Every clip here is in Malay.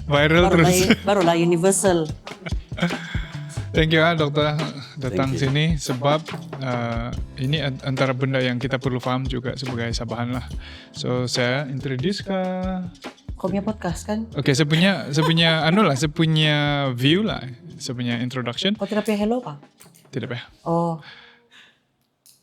Viral terus. Barulah universal. Thank you dokter datang sini sebab ini antara benda yang kita perlu faham juga sebagai Sabahan lah. So saya introduce ke Kau punya podcast kan? Okay, saya punya saya punya view lah, saya punya introduction. Kau tidak punya hello pak? Tidak apa. Oh.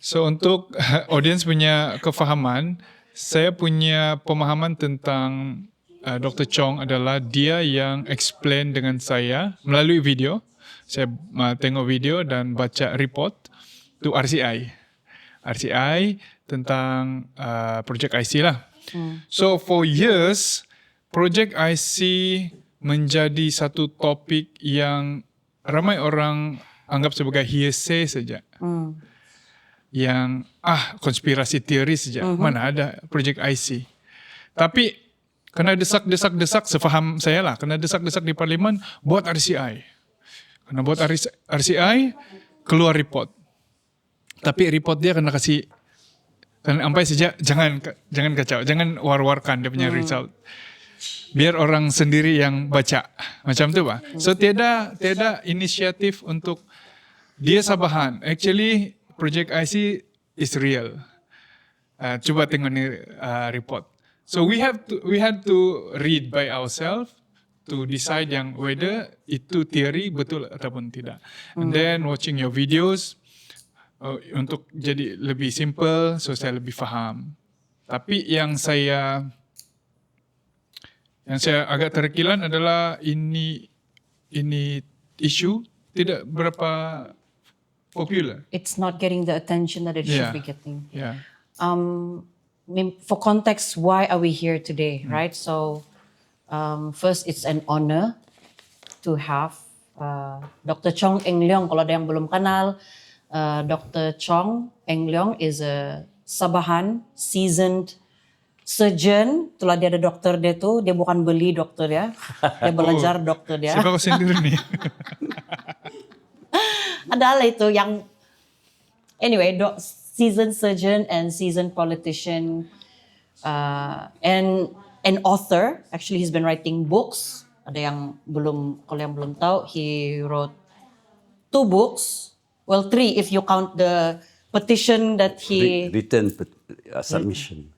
So untuk audience punya kefahaman, saya punya pemahaman tentang Dr. Chong adalah dia yang explain dengan saya melalui video. Saya tengok video dan baca report to RCI. RCI tentang Project IC lah. So for years, Project IC menjadi satu topik yang ramai orang anggap sebagai hearsay saja. Yang konspirasi teori saja. Mana ada Project IC. Tapi kena desak-desak sefaham saya lah, kena desak-desak di parlimen buat RCI. Kena buat RCI, keluar report. Tapi report dia kena kasih, sampai saja jangan kacau, jangan war-warkan dia punya result. Biar orang sendiri yang baca. Macam tu Pak. So tiada inisiatif untuk dia Sabahan. Actually Project IC is real. Cuba tengok ni report. So we had to read by ourselves to decide yang whether itu teori betul ataupun tidak. And then watching your videos untuk jadi lebih simple, so saya lebih faham. Tapi yang saya agak terkilan adalah ini isu tidak berapa popular. It's not getting the attention that it should be getting. Yeah. For context, why are we here today, right? So, first, it's an honor to have Dr. Chong Eng Leong. Kalau ada yang belum kenal, Dr. Chong Eng Leong is a Sabahan seasoned surgeon. Itulah dia ada dokter dia tu. Dia bukan beli dokter dia. Dia belajar dokter dia. Siapa kau sendiri nih? Adalah itu yang anyway, seasoned surgeon and seasoned politician and an author. Actually, he's been writing books. Ada yang kalau yang belum tahu, he wrote 2 books. Well, 3 if you count the petition that he written submission.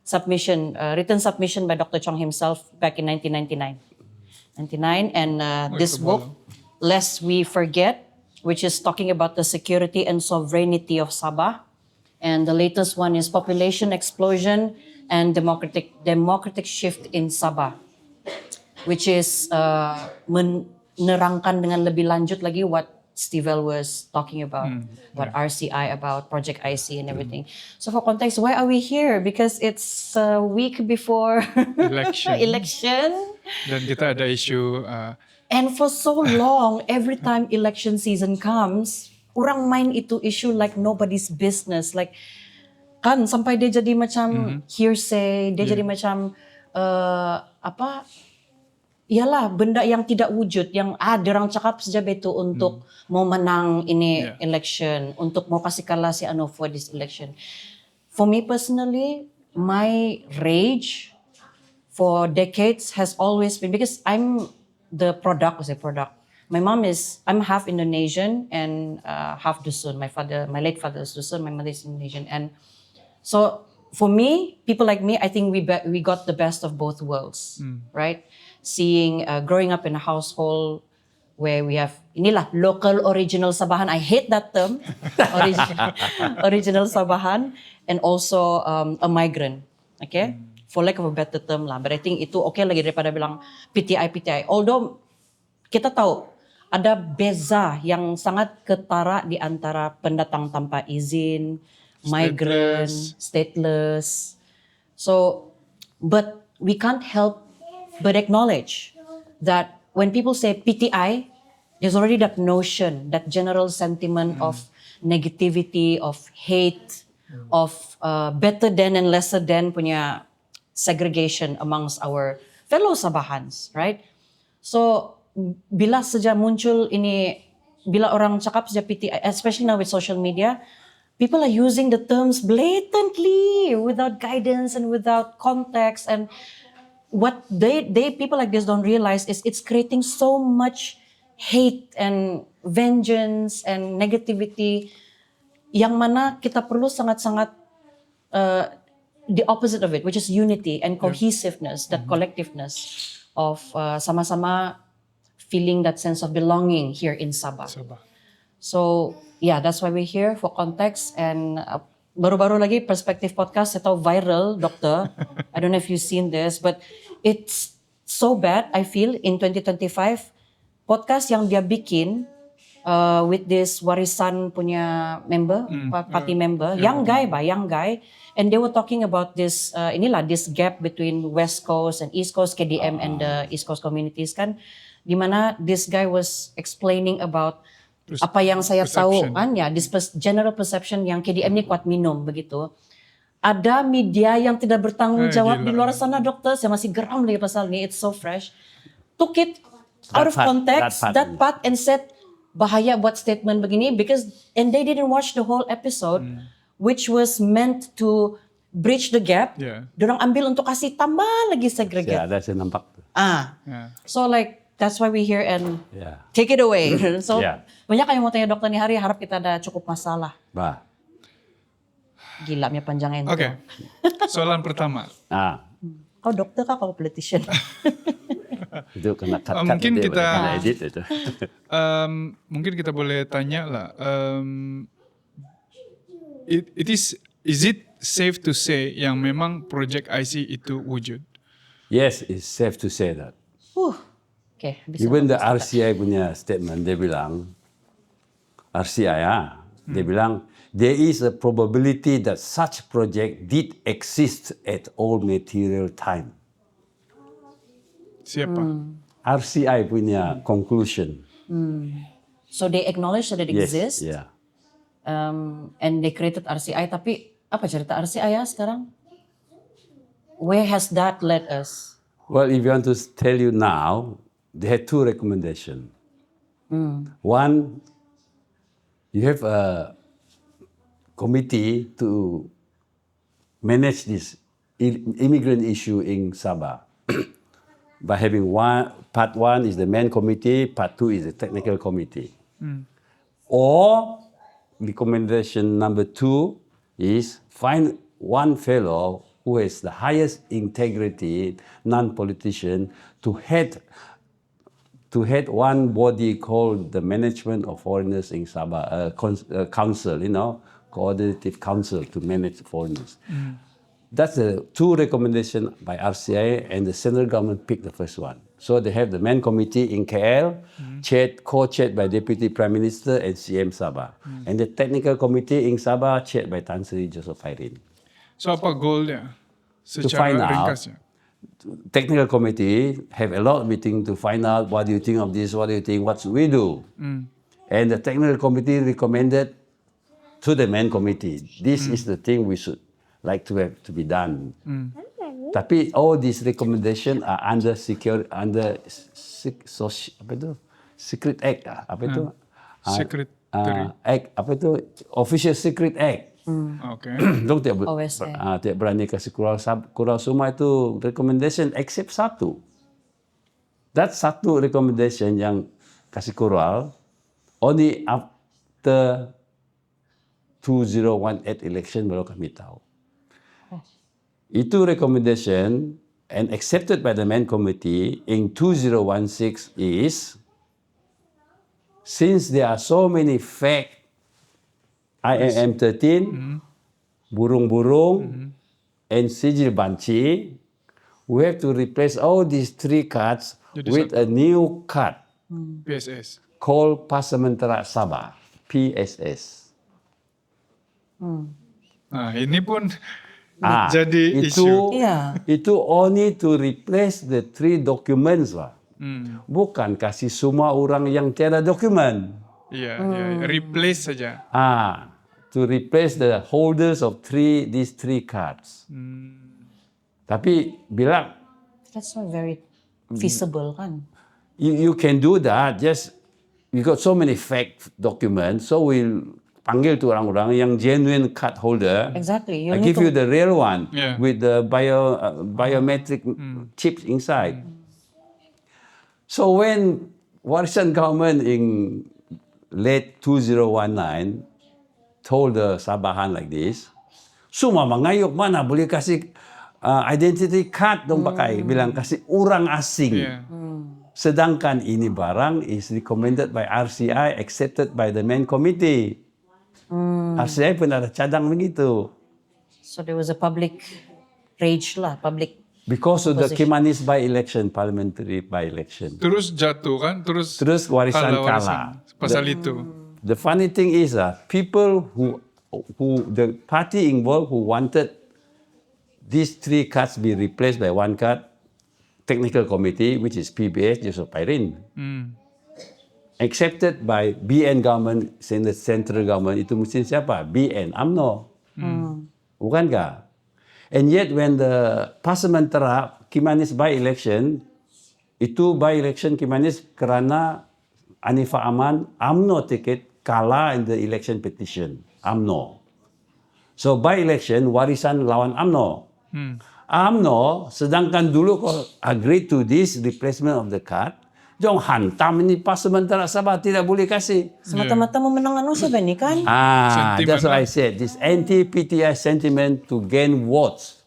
Written submission by Dr. Chong himself back in 1999. And this book, Lest We Forget, which is talking about the security and sovereignty of Sabah. And the latest one is Population Explosion and Democratic Shift in Sabah, which is menerangkan dengan lebih lanjut lagi what Stivell was talking about, what RCI about, Project IC and everything. So for context, why are we here? Because it's a week before election. Dan kita ada isu. And for so long, every time election season comes, orang main itu issue like nobody's business. Like, kan sampai dia jadi macam hearsay, dia jadi macam iyalah benda yang tidak wujud, yang orang cakap saja betul untuk mau menang ini election, untuk mau kasih kalah si Ano for this election. For me personally, my rage for decades has always been, because I'm the product. My mom I'm half Indonesian and half Dusun. My late father is Dusun, my mother is Indonesian. And so for me, people like me, I think we got the best of both worlds, right? Growing up in a household where we have inilah local original Sabahan. I hate that term, original Sabahan, and also a migrant. Okay, for lack of a better term lah. But I think itu okay lagi daripada bilang PTI. Although kita tahu ada beza yang sangat ketara di antara pendatang tanpa izin, migrant, stateless. So, but we can't help but acknowledge that when people say PTI, there's already that notion, that general sentiment of negativity, of hate, of better than and lesser than punya segregation amongst our fellow Sabahans, right? So, bila saja muncul ini, bila orang cakap saja PTI, especially now with social media, people are using the terms blatantly without guidance and without context, and what people like this don't realize is it's creating so much hate and vengeance and negativity yang mana kita perlu sangat-sangat the opposite of it, which is unity and cohesiveness, that collectiveness of sama-sama feeling that sense of belonging here in Sabah. Sabah. So yeah, that's why we're here for context. And baru-baru lagi Perspektif Podcast saya tahu viral, Dokter. I don't know if you've seen this, but it's so bad. I feel in 2025 podcast yang dia bikin with this warisan punya member, party member, young guy, and they were talking about this this gap between West Coast and East Coast, KDM and the East Coast communities kan, di mana this guy was explaining about apa yang saya tahu kan ya, this general perception yang KDM ni kuat minum begitu. Ada media yang tidak bertanggung jawab di luar sana, Dokter. Saya masih geram lagi pasal ni, it's so fresh. Took it out of context, that part and said bahaya buat statement begini and they didn't watch the whole episode which was meant to bridge the gap. Dorang ambil untuk kasih tambah lagi segregate. Ya, ada saya nampak. So like that's why we here and take it away. So banyak yang mau tanya Dokter nih hari, harap kita ada cukup masalah. Gila punya panjangnya itu. Oke. Soalan pertama. Kau dokter kah kau politician? Itu kena cut mungkin kita edit itu. Mungkin kita boleh tanya lah. Is it safe to say yang memang project IC itu wujud? Yes, it's safe to say that. Okay, even the RCI punya statement, dia bilang dia bilang there is a probability that such project did exist at all material time. Siapa? RCI punya conclusion. So they acknowledge that it exists. Yeah. And they created RCI. Tapi apa cerita RCI ya sekarang? Where has that led us? Well, if you want to tell you now, they had two recommendations. One, you have a committee to manage this immigrant issue in Sabah by having part one is the main committee, part two is the technical committee. Or recommendation number two is find one fellow who has the highest integrity, non-politician, to head one body called the Management of Foreigners in Sabah, council, coordinative council to manage foreigners. That's the two recommendations by RCI, and the central government picked the first one. So they have the main committee in KL, co-chaired by Deputy Prime Minister and CM Sabah. And the technical committee in Sabah, chaired by Tan Sri Joseph Hairin. So apa goalnya? To find out, ringkasnya. technical committee have a lot of meeting to find out what do you think of this, what do you think, what should we do? And the technical committee recommended to the main committee, this is the thing we should like to have to be done. Tapi all these recommendations are under Secret Act, Official Secret Act. Okay. Dong tiap berani kasih kurang semua itu recommendation except satu. That satu recommendation yang kasih kurang only after 2018 election baru kami tahu. Itu recommendation and accepted by the main committee in 2016 is, since there are so many fake IMM 13, burung-burung, and sigil banci, we have to replace all these three cards with a new card PSS. called Pasementera Sabah, PSS. Nah, ini pun jadi isu. Itu only to replace the three documents lah. Bukan kasih semua orang yang tiada dokumen. Iya, replace saja. To replace the holders of these three cards. Tapi bilang That's not very feasible kan? you can do that. Just you got so many fake documents, so we'll panggil tu orang-orang yang genuine card holder. Exactly. You I need give you the real one Yeah. with the biometric chips inside. So when Warisan government in late 2019 told the Sabahan like this, semua mengayuk, mana boleh kasih identity card dong pakai, bilang kasih orang asing. Yeah. Sedangkan ini barang is recommended by RCI, accepted by the main committee. RCI pun ada cadang begitu. So there was a public rage lah, public. Because of the Kimanis by-election, parliamentary by-election. Terus jatuh kan, terus Warisan kalah kalah. pasal itu. The funny thing is, people who the party involved who wanted these 3 cards be replaced by 1 card, technical committee, which is PBS, Joseph Pairin, accepted by BN government, central government, itu mesti siapa? BN, UMNO. Bukankah? And yet when the Parliament terap, Kimanis by-election, itu by-election Kimanis kerana Anifah Aman, UMNO ticket kalah in the election petition, UMNO. So by-election, Warisan lawan UMNO. UMNO, sedangkan dulu kau agree to this replacement of the card, jom hantam ini Parliament terap Sabah, tidak boleh kasih. Semata-mata memenangkan siapa ni kan? Sentiment, That's what I said. This anti-PTI sentiment to gain votes.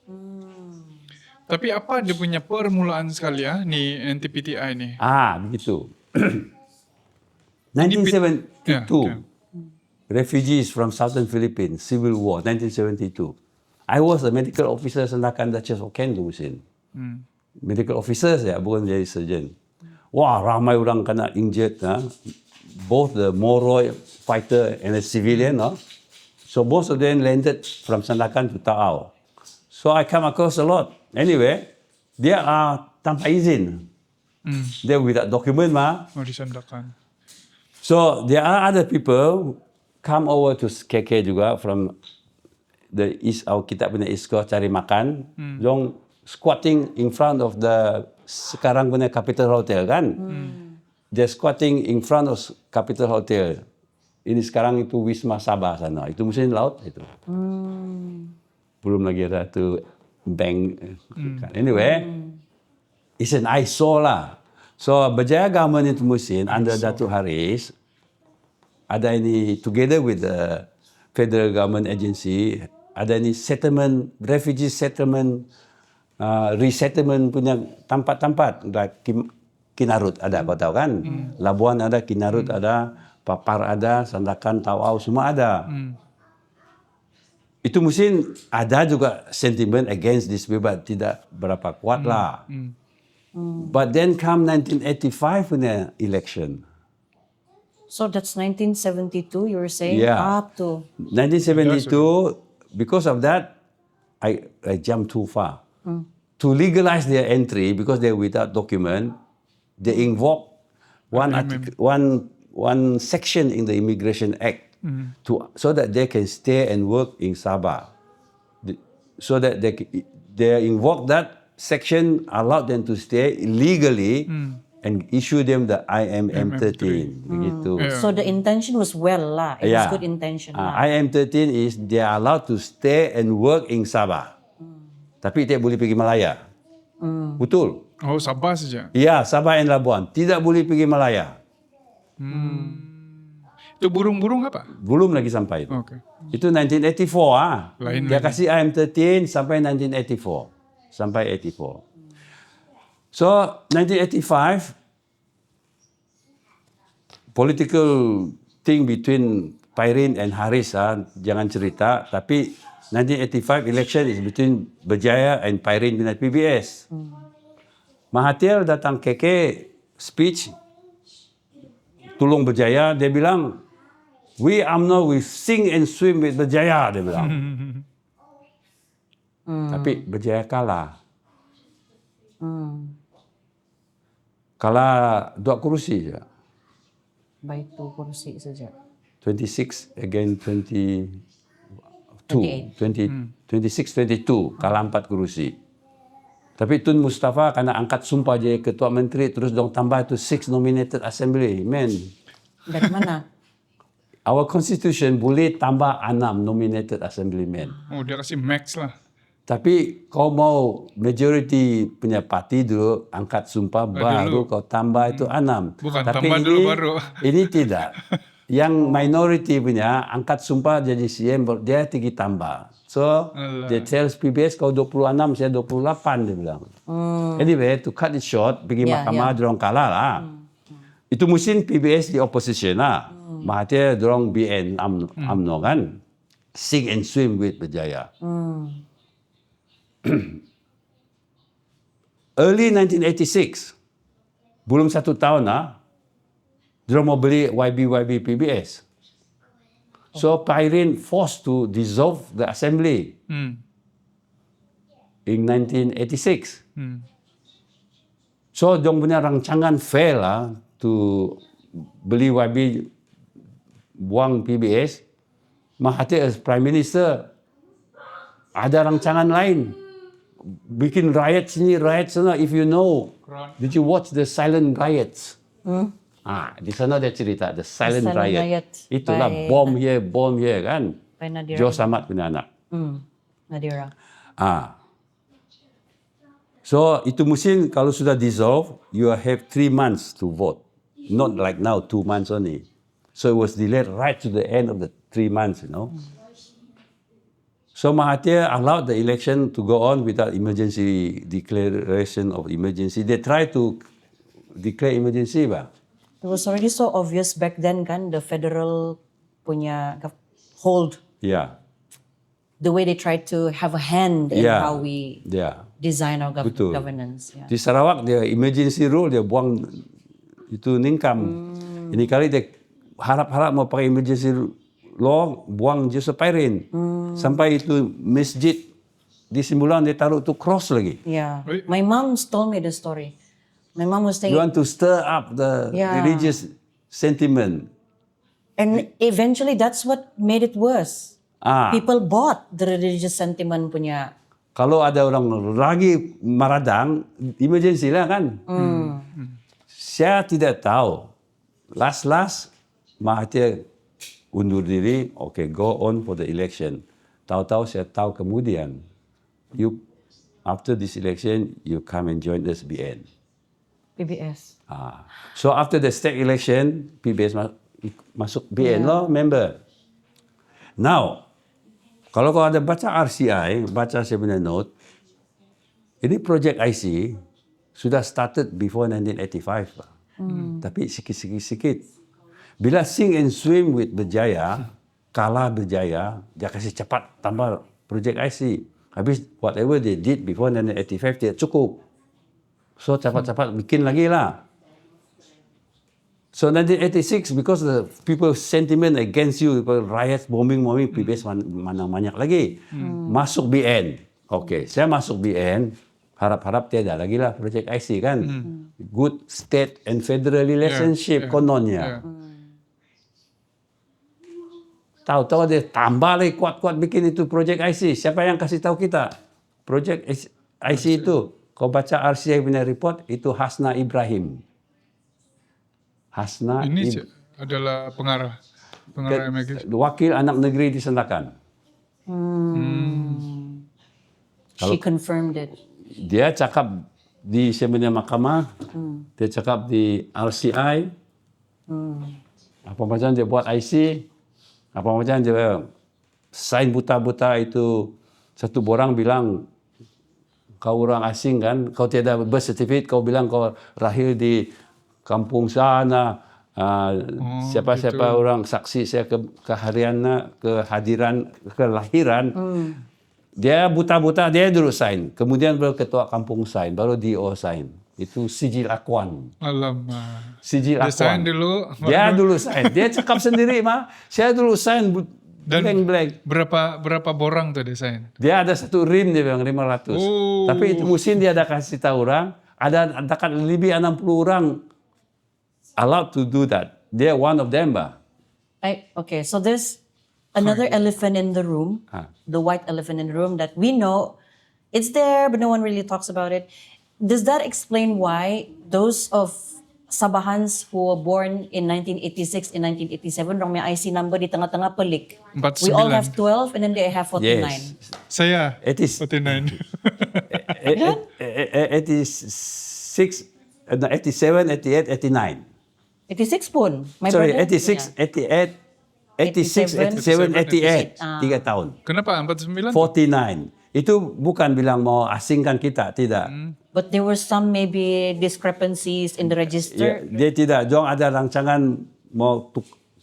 Tapi apa dia punya permulaan sekali ni NTPTI ni? Begitu. 1972, Yeah, okay. refugees from Southern Philippines, Civil War, 1972. I was a medical officer Sandakan Duchess of Kent mesin. Medical officer saya, bukan jadi surgeon. Wah, ramai orang kena injured. Both the Moroy fighter and the civilian. So most of them landed from Sandakan to Taau. So I come across a lot. Anyway, dia tanpa izin. Dia without document Oh, disandakan. So there are other people come over to KK juga from the east, kita punya East Coast cari makan. Dong squatting in front of the sekarang punya Capital Hotel kan. They're squatting in front of Capital Hotel. Ini sekarang itu Wisma Sabah sana. Itu mesin laut itu. Belum lagi ada tu bank. Anyway, it's an eyesore lah. So Berjaya government itu mesin under Datuk Haris ada ini together with the federal government agency ada ini settlement, refugee settlement, resettlement punya tempat-tempat. Kinarut ada, kau tahu kan? Labuan ada, Kinarut ada, Papar ada, Sandakan, Tawau semua ada. Itu mungkin ada juga sentiment against this people, tidak berapa kuat lah. But then come 1985 punya election. So that's 1972 you were saying? Yeah. Up to 1972, because of that, I jumped too far. To legalize their entry, because they're without document, they invoke one section in the Immigration Act so that they can stay and work in Sabah. So that they invoke that section, allowed them to stay legally and issue them the IMM13. Begitu. so the intention was well lah. It was good intention lah. IM13 is they are allowed to stay and work in Sabah. Tapi tidak boleh pergi Malaya. Betul. Oh, Sabah saja. Ya, Sabah dan Labuan. Tidak boleh pergi Malaya. Itu burung-burung apa? Belum lagi sampai itu. Okay. Itu 1984. Lain Dia lagi. kasih IM13 sampai 1984. Sampai 84. So, 1985, political thing between Pairin and Haris, jangan cerita. Tapi 1985 election is between Berjaya and Pairin dengan PBS. Mahathir datang KK speech, tolong Berjaya, dia bilang, we UMNO, we sing and swim with Berjaya, dia bilang. Tapi Berjaya kalah. Kalah 2 kursi je. Baik tu kursi saja. 26 again 26, 22, kalah 4 kursi. Tapi Tun Mustafa kena angkat sumpah je ketua menteri, terus dong tambah tu 6 nominated assembly. Man, Dari mana? our constitution boleh tambah 6 nominated assemblyman. Oh, dia kasih max lah. Tapi kau mau majority punya parti dulu angkat sumpah baru kau tambah itu 6. Bukan, Tapi tambah ini, dulu baru. Ini tidak. Yang minority punya angkat sumpah jadi CM dia tinggi tambah. So Alah. dia tells PBS kau 26 saya 28 dia bilang. Anyway to cut it short pergi mahkamah dorong kalah lah. Itu musim PBS di opposition lah. Mahathir dorong BN UMNO kan. Sing and swim with Berjaya. Early 1986, belum 1 tahun lah, dorong mau beli YB PBS. So Pairin forced to dissolve the assembly in 1986. So dorong punya rancangan fail lah to beli YB buang PBS. Mahathir as Prime Minister ada rancangan lain. Bikin riot sini, riot sana. If you know, did you watch the silent riots? Di sana dia cerita the silent riot. Itulah bom here kan. Joe Samad punya anak. Nadira. So itu musim kalau sudah dissolve, you have 3 months to vote. Not like now 2 months only. So it was delayed right to the end of the 3 months, you know. So Mahathir allowed the election to go on without emergency declaration of emergency. They tried to declare emergency, bah. It was already so obvious back then kan, the federal punya hold. Yeah. The way they tried to have a hand in how we design our governance. Yeah. Di Sarawak dia emergency rule dia buang itu ningkam. Ini kali dia harap-harap mau pakai emergency law buang Joseph Pairin. Sampai itu masjid di Simbulan dia taruh tu cross lagi. Yeah. My mom told me the story. My mom was saying, You want to stir up the religious sentiment. and eventually that's what made it worse. People bought the religious sentiment punya. Kalau ada orang lagi maradang, emergency lah kan. Saya tidak tahu. Last, Mahathir undur diri, okay, go on for the election. Tahu-tahu saya tahu kemudian, after this election, you come and join us BN. PBS. So after the state election, PBS masuk BN loh, member. Now, kalau kau ada baca RCI, baca saya punya note, ini project IC sudah started before 1985. Tapi sikit. Bila Sing and Swim with Berjaya, kalah Berjaya, dia kasih cepat tambah project IC. Habis whatever they did before 1985, tidak cukup. So cepat-cepat bikin lagi lah. So 1986, because the people sentiment against you, riots, bombing, PBS mana banyak lagi. Masuk BN. Okay, saya masuk BN, harap-harap tiada lagi lah project IC kan. Good state and federal relationship kononnya. Tahu-tahu dia tambah lagi kuat-kuat bikin itu project IC. Siapa yang kasih tahu kita? Project IC itu. Kau baca RCI punya report, itu Hasna Ibrahim. Ini adalah pengarah MAG. Wakil anak negeri di Sandakan. She confirmed it. Dia cakap di seminar mahkamah, dia cakap di RCI, apa macam dia buat IC, apa macam dia sign buta-buta itu, satu orang bilang, kau orang asing kan, kau tiada birth certificate, kau bilang kau lahir di kampung sana, siapa-siapa orang saksi saya kehadiran, kelahiran, dia buta-buta, dia dulu sign, kemudian baru ketua kampung sign, baru DO sign, itu sijil akuan. Alamak. Sijil akuan. Dia sign dulu. Dia dulu sign, dia cakap sendiri mah, saya dulu sign. Dan blank. berapa borang tuh dia sign? Dia ada satu rim dia bilang 500. Tapi itu musim dia ada kasih tahu orang, ada dekat lebih 60 orang allowed to do that. Dia one of them, bah. Okay, so there's another elephant in the room, the white elephant in the room that we know it's there, but no one really talks about it. Does that explain why those of Sabahans who were born in 1986 and 1987, orang may IC number di tengah-tengah pelik. 49. We all have 12 and then they have 49. Yes. Saya It is 49. 86, 87, 88, 89. 86 pun. My Sorry, brother, 86, yeah. 88, 86, 87, 88. 3 tahun. Kenapa 49? 49. Itu bukan bilang mau asingkan kita, tidak. But there were some maybe discrepancies in the Ya, register. dia tidak. Jong ada rancangan mau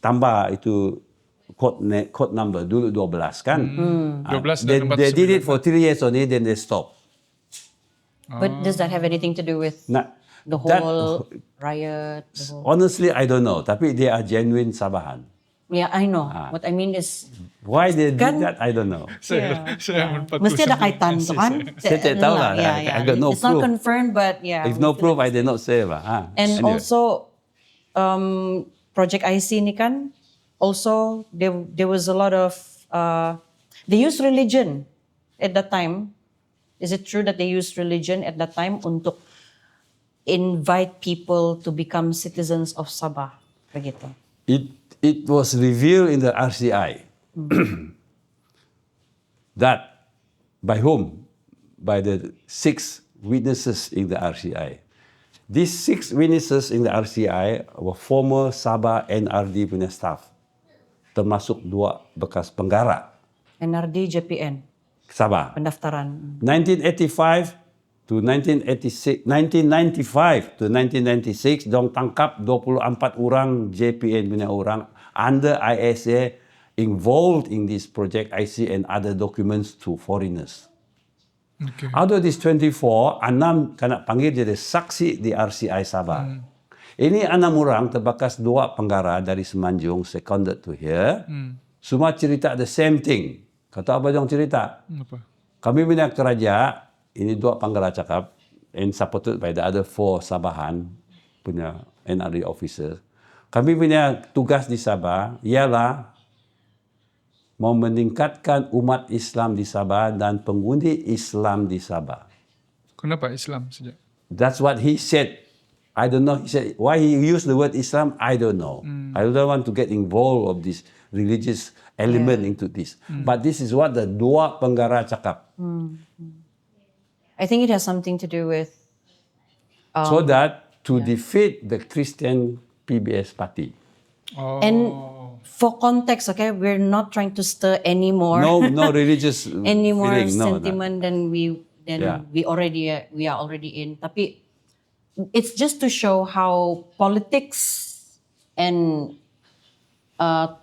tambah itu code number dulu 12 kan. 12 They, dan they did 49. it for 3 years only, then they stop. But does that have anything to do with Nah, the that- whole riot? The whole... honestly, I don't know. Tapi they are genuine Sabahan. Yeah, I know. What I mean is, Why they did Kan- that, I don't know. Saya 49. mesti ada kaitan tu kan? Saya tak tahu lah. I got no It's not proof. confirmed, but yeah. If no proof, I did not say lah. And Anyway. also, Project IC ni kan, also there was a lot of, they used religion at that time. Is it true that they used religion at that time untuk invite people to become citizens of Sabah? Begitu. It was revealed in the RCI that by whom? By the 6 witnesses in the RCI. These 6 witnesses in the RCI were former Sabah NRD punya staff, termasuk 2 bekas penggara NRD JPN, Sabah. pendaftaran. 1985 to 1986, 1995 to 1996, dong tangkap 24 orang JPN punya orang under ISA involved in this project IC and other documents to foreigners. Okay. Out of these 24, 6 kena panggil jadi saksi di RCI Sabah. Ini 6 orang terbakas 2 penggara dari Semenanjung seconded to here. Semua cerita the same thing. Kata apa dong cerita? Apa? Kami punya kerja, ini 2 penggara cakap, and supported by the other 4 Sabahan punya NRD officers. Kami punya tugas di Sabah ialah mau meningkatkan umat Islam di Sabah dan pengundi Islam di Sabah. Kenapa Islam saja? That's what he said. I don't know. He said why he used the word Islam. I don't know. I don't want to get involved of this religious element into this. But this is what the 2 penggara cakap. I think it has something to do with So that to defeat the Christian PBS party. Oh. And for context, okay, we're not trying to stir any more No religious any more feeling. No. sentiment than Yeah. we are already in. Tapi it's just to show how politics and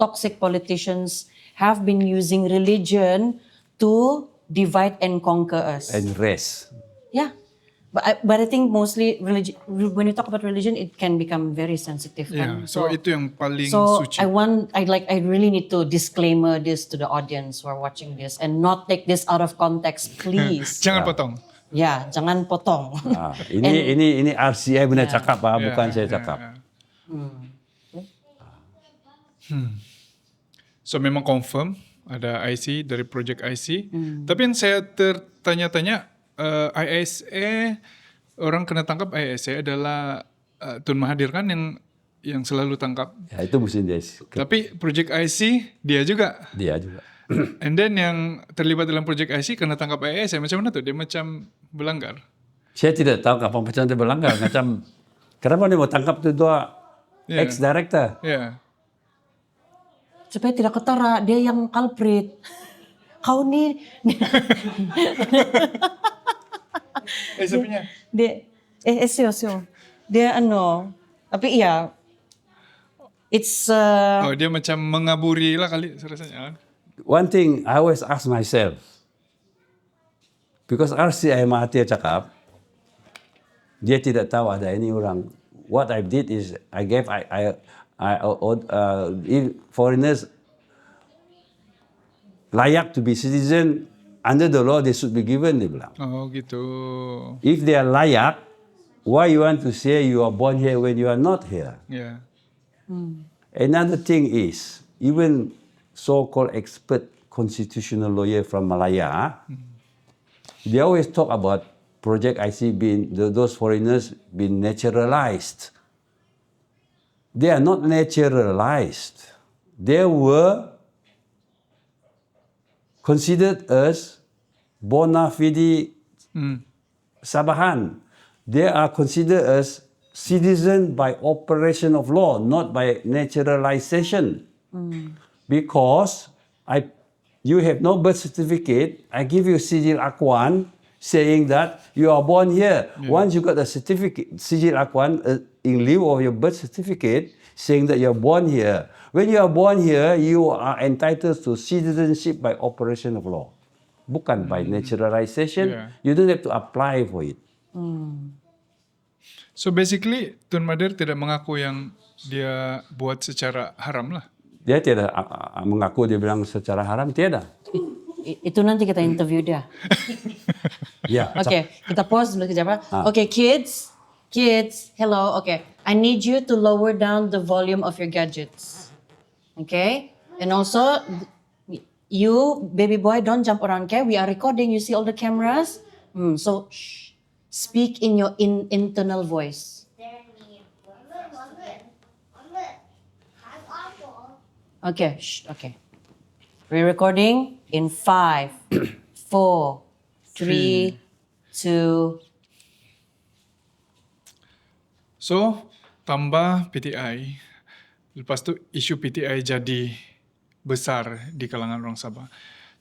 toxic politicians have been using religion to divide and conquer us. And rest. Yeah. But I think mostly religion, when you talk about religion, it can become very sensitive. Yeah, kan? so itu yang paling So suci. I really need to disclaimer this to the audience who are watching this and not take this out of context, please. Jangan potong. Ya, jangan potong. Ini RCI benar cakap, bukan saya cakap. So memang confirm ada IC dari project IC. Tapi yang saya tertanya-tanya, ISA, orang kena tangkap ISA adalah Tun Mahathir kan yang selalu tangkap. Ya, itu mesti dia. Tapi project IC dia juga. Dia juga. And then yang terlibat dalam project IC kena tangkap ISA. Macam mana tu? Dia macam berlanggar. Saya tidak tahu kapan macam dia berlanggar. Macam, kenapa dia mau tangkap tu 2 Yeah. ex-director? Ya. Supaya tidak ketara, dia yang culprit. Kau ni, Saya punya. dia, sio. Dia tapi iya, it's, Oh, dia macam mengaburi lah kali rasanya. One thing I always ask myself, because RCI Mahathir cakap, dia tidak tahu ada ini orang. What I did is if foreigners layak to be citizen under the law, they should be given, dia bilang. Oh, gitu. If they are layak, why you want to say you are born here when you are not here? Ya. Another thing is, even so-called expert constitutional lawyer from Malaya, they always talk about Project IC being, those foreigners being naturalized. they are not naturalized. They were considered as bona fide Sabahan. They are considered as citizen by operation of law, not by naturalization. Because you have no birth certificate, I give you Sijil Akwan saying that you are born here. Once you got a certificate, Sijil Akwan, in lieu of your birth certificate, saying that you are born here. When you are born here, you are entitled to citizenship by operation of law. Bukan by naturalization. Yeah. You don't have to apply for it. So basically Tun Mahathir tidak mengaku yang dia buat secara haram lah. Dia tidak mengaku dia bilang secara haram, tiada. Itu nanti kita interview dia. Ya. Okay, kita pause dulu kejap. Okay, kids, hello. Okay, I need you to lower down the volume of your gadgets. Okay, and also you, baby boy, don't jump around. Okay, we are recording. You see all the cameras. So shh, speak in your internal voice. Okay, shh, okay. We're recording in 5, 4, 3, 2. So tambah PTI, lepas tu isu PTI jadi besar di kalangan orang Sabah.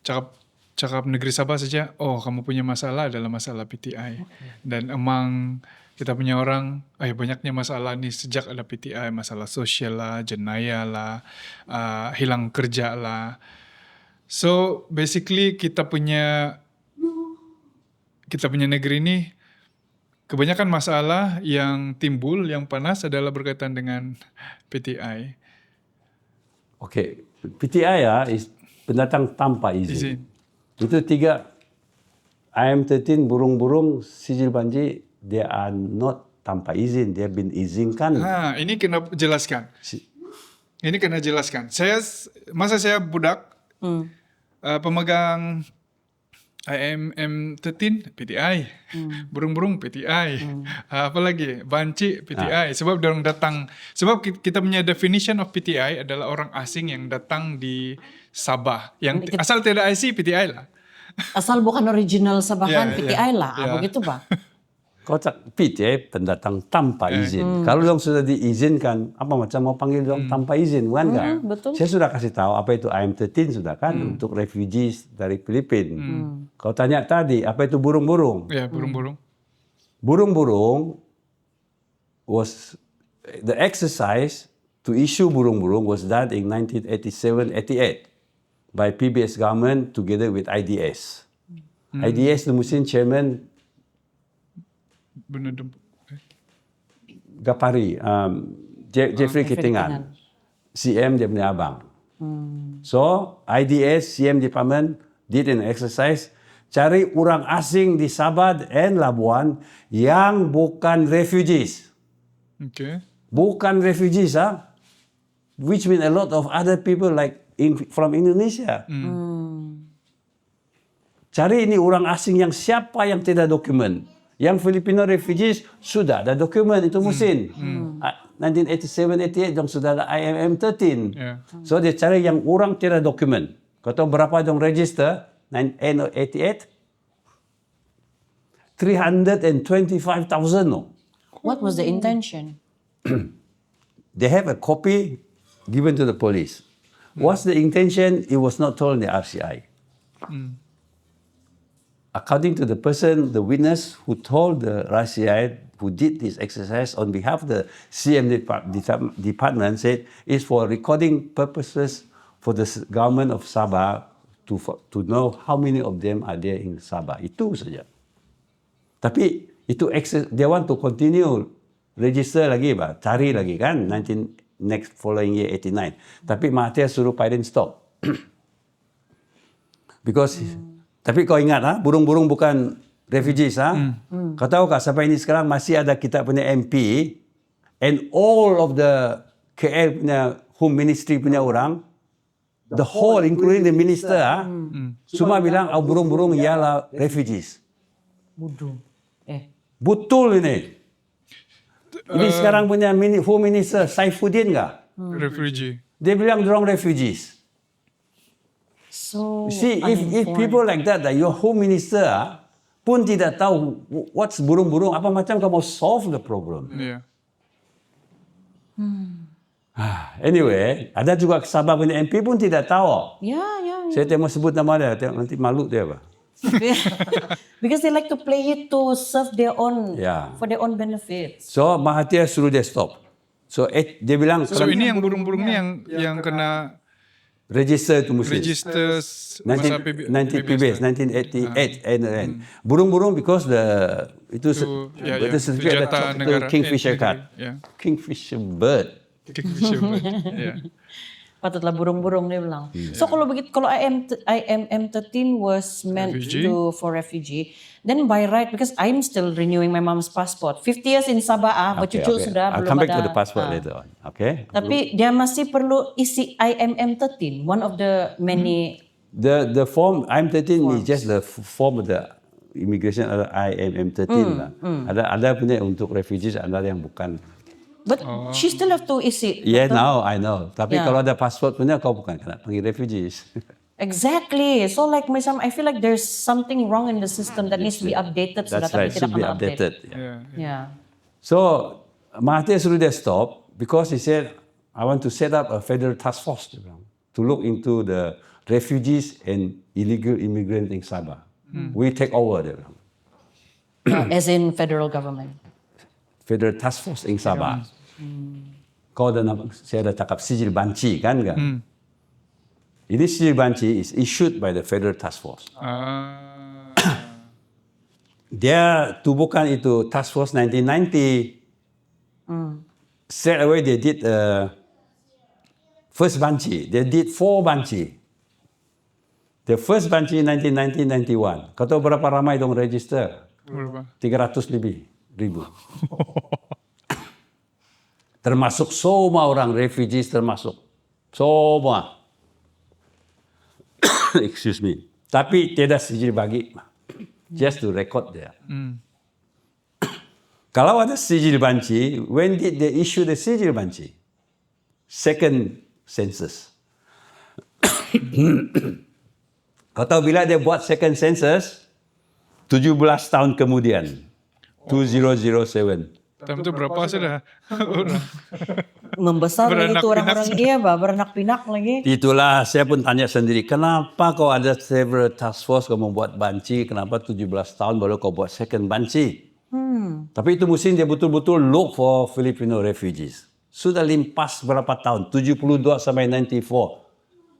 Cakap negeri Sabah saja, oh kamu punya masalah adalah masalah PTI. Dan emang kita punya orang, banyaknya masalah ni sejak ada PTI, masalah sosial lah, jenayah lah, hilang kerja lah. So basically kita punya negeri ni kebanyakan masalah yang timbul, yang panas adalah berkaitan dengan PTI. Okay, PTI is pendatang tanpa izin. Itu 3 IM13 burung-burung sijil banji, they are not tanpa izin, they have been izinkan. Ini kena jelaskan. Ini kena jelaskan. Masa saya budak, pemegang IM13 PTI, burung-burung PTI, apa lagi banci PTI. Sebab dorang datang, sebab kita punya definition of PTI adalah orang asing yang datang di Sabah, yang asal tidak IC PTI lah. Asal bukan original Sabahan, PTI lah. Yeah. Begitu Bang? Kotak PTI pendatang tanpa izin. Kalau dong sudah diizinkan, apa macam mau panggil dong tanpa izin, bukan kan? Betul. Saya sudah kasih tahu apa itu IM13 sudah kan untuk refugees dari Filipina. Kau tanya tadi apa itu burung-burung? Ya, burung-burung. Burung-burung was the exercise to issue burung-burung was done in 1987-88 by PBS government together with IDS. IDS, the Muslim chairman Gapari, Jeffrey Kitingan, CM dia punya abang. So IDS, CM department did an exercise, cari orang asing di Sabah and Labuan yang bukan refugees. Okay. Bukan refugees, which mean a lot of other people like from Indonesia. Cari ini orang asing yang siapa yang tidak dokumen. Yang Filipino refugees sudah ada dokumen, itu musim. 1987-88 dong sudah ada IMM13. Yeah. So dia cari yang orang tidak dokumen. Kau tahu berapa dong register? End of 88? 325,000. No? What was the intention? They have a copy given to the police. What's the intention? It was not told in the RCI. According to the person, the witness who told the RCI, who did this exercise on behalf of the CM department, said it's for recording purposes for the government of Sabah to know how many of them are there in Sabah. Itu saja. Tapi itu they want to continue register lagi, cari lagi kan, next following year 89. Tapi Mahathir suruh Biden stop. Because tapi kau ingat burung-burung bukan refugees Kau tahu kah sampai ini sekarang masih ada kita punya MP and all of the KL punya Home Ministry punya orang, the whole including the minister semua bilang burung-burung ialah refugees. Bodoh. Betul ini. Ini sekarang punya Home Minister Saifuddin nggak? Refugee. Dia bilang dorang refugees. So See, if people like that, your Home Minister pun tidak tahu what's burung-burung, apa macam kamu solve the problem. Yeah. Anyway, ada juga Sabah punya MP pun tidak tahu. yeah. Saya tak mau sebut nama dia, tengok nanti malu dia apa. Because they like to play it to serve their own, Yeah. for their own benefits. So Mahathir suruh dia stop. So dia bilang So ini yang burung-burung ni yang kena register itu mesti. register masa 1988 and burung-burung because itu certificate senjata itu negara. Kingfisher card. Yeah. Kingfisher bird. Kingfisher bird. Yeah. Patutlah burung-burung dia bilang. So kalau begitu, kalau IMM13 was meant Refugee? for refugee, then by right, because I'm still renewing my mom's passport. 50 years in Sabah, bercucuk sudah, I'll belum come back ada. to the passport later on. Okay. Tapi dia masih perlu isi IMM13, one of the many. The form IM13 is just the form of the immigration IM13 lah. Ada punya untuk refugees, ada yang bukan. But she still have to isi. Yeah, betul? now I know. Tapi Yeah. kalau ada passport punya kau bukan kena panggil refugees. Exactly. So like macam, I feel like there's something wrong in the system that needs to be updated. That's sudah, right. tapi tidak Should be kena update. updated. Yeah. Yeah. Yeah. So Mahathir suruh dia stop because he said, I want to set up a federal task force dia bilang, to look into the refugees and illegal immigrants in Sabah. We take over dia bilang. As in federal government. Federal task force in Sabah. Kau dah nampak, saya dah cakap sijil banci kan? Ini sijil banci is issued by the federal task force. Dia tubuhkan itu task force 1990. Straight away they did first banci. They did 4 banci. The first banci 1990-91. Kau tahu berapa ramai dong register? Berapa? 300 ribu. Termasuk semua orang refugees termasuk. Semua. Excuse me. Tapi tidak sijil bagi. Just to record there. Kalau ada sijil banci, when did they issue the sijil banci? Second census. Kau tahu bila dia buat second census? 17 tahun kemudian. 2007. Tahun tu berapa sudah orang? Membesar lagi Beranak itu orang-orang pinak. dia, beranak pinak lagi. Itulah saya pun tanya sendiri, kenapa kau ada several task force kau membuat banci, kenapa 17 tahun baru kau buat second banci? Tapi itu mesti dia betul-betul look for Filipino refugees. Sudah limpas berapa tahun? 72 sampai 94.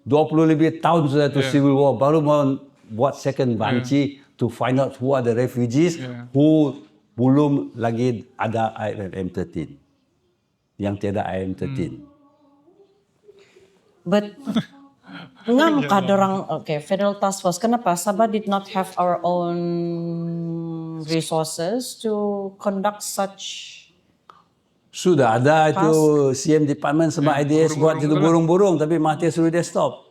20 lebih tahun sudah tu civil war, baru mau buat second banci to find out who are the refugees who belum lagi ada IM13. Yang tiada IM13. But ngam ka dorang, okay, federal task force. Kenapa Sabah did not have our own resources to conduct such? Sudah ada itu CM Department sama IDS buat itu burung-burung, tapi Mahathir suruh dia stop.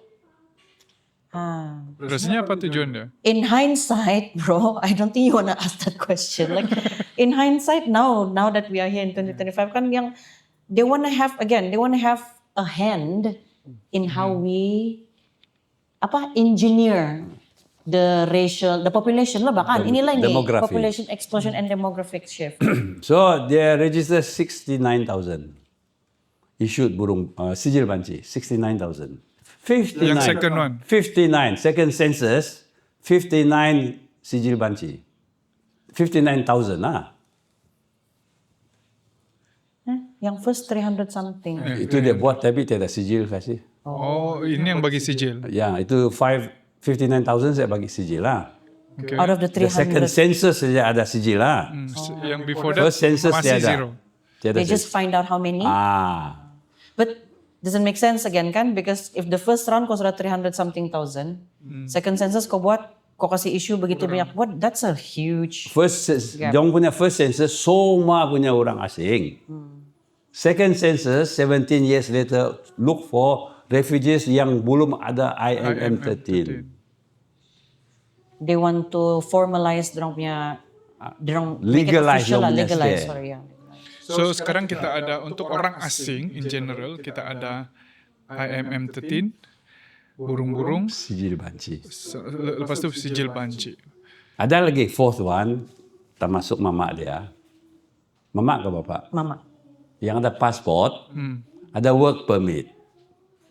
Rasanya apa tujuan dia? In hindsight, bro, I don't think you wanna ask that question. Like in hindsight, now that we are here in 2025, kan yang they wanna have a hand in how we engineer the population lah, bahkan inilah ini demography. population explosion and demographic shift. So they registered 69,000 issued burung sijil banci 69,000. 59. Yang second one. 59 second census 59 sijil banci 59,000 lah. Yang first 300 something. Itu dia buat tapi tiada sijil kasih. Oh, ini yang bagi sijil. Ya, itu 59,000 saya bagi sijil lah. Okay. Out of the The second 300, census saja ada sijil lah. Yang before that First census masih tiada. zero. Tiada they just find out how many. But doesn't make sense again kan? Because if the first round kau sudah 300 something thousand, second census kau kasih issue begitu banyak. That's a huge. Jong punya first census semua punya orang asing. Second census 17 years later look for refugees yang belum ada IM13. They want to formalize dorang punya, make it Legalize official lah, dorang punya legalize, stay. sorry. So sekarang kita ada untuk orang asing in general, kita ada IMM13, burung-burung, Sijil banci. lepas tu sijil banci. Ada lagi fourth one, termasuk mamak dia. Mamak ke bapak? Mama. Yang ada pasport, ada work permit.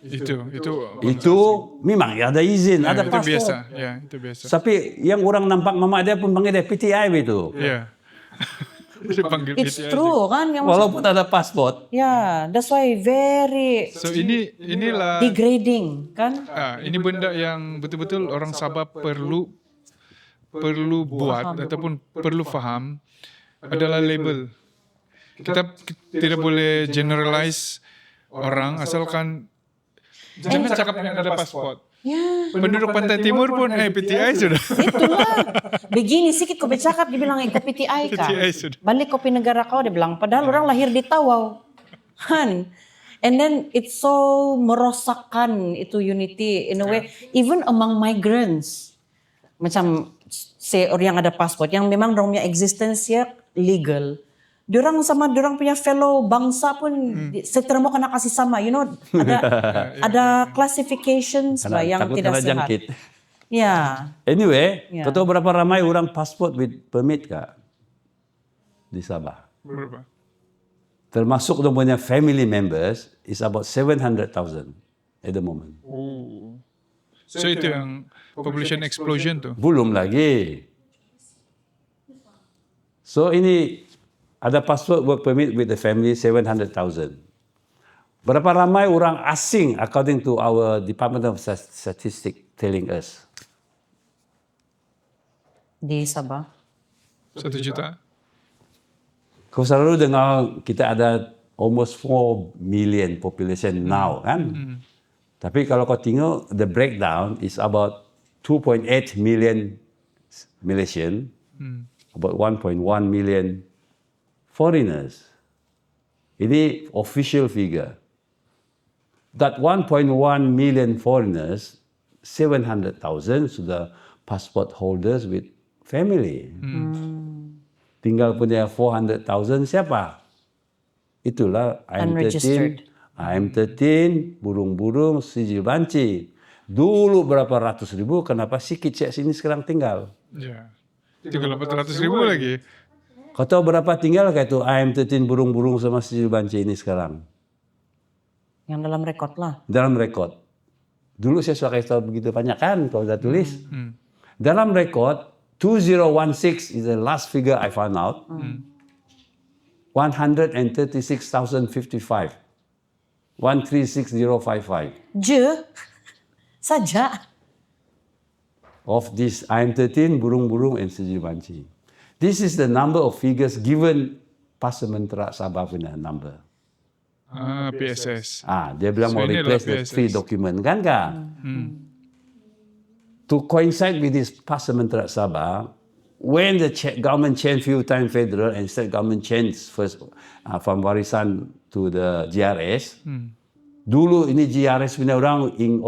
Itu Memang ada izin, ada itu pasport. biasa, ya itu biasa. Tapi yang orang nampak mamak dia pun panggil dia PTI itu. Ya. Dia panggil It's PTI. true kan yang Walaupun ada pasport. yeah, that's why very So inilah degrading kan? ini benda yang betul-betul orang Sabah perlu buat ataupun perlu faham adalah label. Kita tidak boleh generalize orang asalkan jangan cakap yang ada pasport. Ya, Penduduk Pantai Timur pun PTI sudah. itulah. Begini sedikit kau bercakap, dia bilang ikut PTI kah? PTI sudah. Balik kopi negara kau, dia bilang. Padahal orang lahir di Tawau. Han. And then it's so merosakkan itu unity in a way. Even among migrants. Macam orang yang ada pasport, yang memang dorangnya existence-nya legal. Diorang sama diorang punya fellow bangsa pun setermo kena kasih sama, you know, ada classifications lah yang Takut tidak kena sehat. jangkit. Ya, Anyway, Ya. kau tahu berapa ramai orang pasport with permit kak? Di Sabah. Berapa? Termasuk dia punya family members is about 700,000 at the moment. So itu yang population explosion tuh. Belum lagi. So ini ada passport work permit with the family 700,000. Berapa ramai orang asing according to our Department of Statistics telling us? di Sabah. 1 juta. Kau selalu dengar kita ada almost 4 million population now kan? Tapi kalau kau tengok the breakdown is about 2.8 million Malaysian, about 1.1 million foreigners. Ini official figure. That 1.1 million foreigners, 700,000 sudah passport holders with family. Tinggal punya 400,000 siapa? Itulah Unregistered. IM13, burung-burung, sijil banci. Dulu berapa ratus ribu, kenapa sikit cek sini sekarang tinggal? Ya. Tinggal 400.000 lagi. Kau tahu berapa tinggal kayak itu IM13 burung-burung sama sijil banci ini sekarang? Yang dalam rekod lah. Dalam rekod. Dulu saya suka kasih tahu begitu banyak kan kalau saya tulis. Dalam rekod 2016 is the last figure I found out. 136,055. 136,055 Saja. of this IM13 burung-burung and sijil banci. This is the number of figures given Pasementera Sabah punya number. PSS. Dia bilang So mau ini replace adalah the 3 PSS. document kan kak? To coincide with this Pasementera Sabah, when the government changed few times federal and state government changed first from warisan to the GRS, dulu ini GRS punya orang in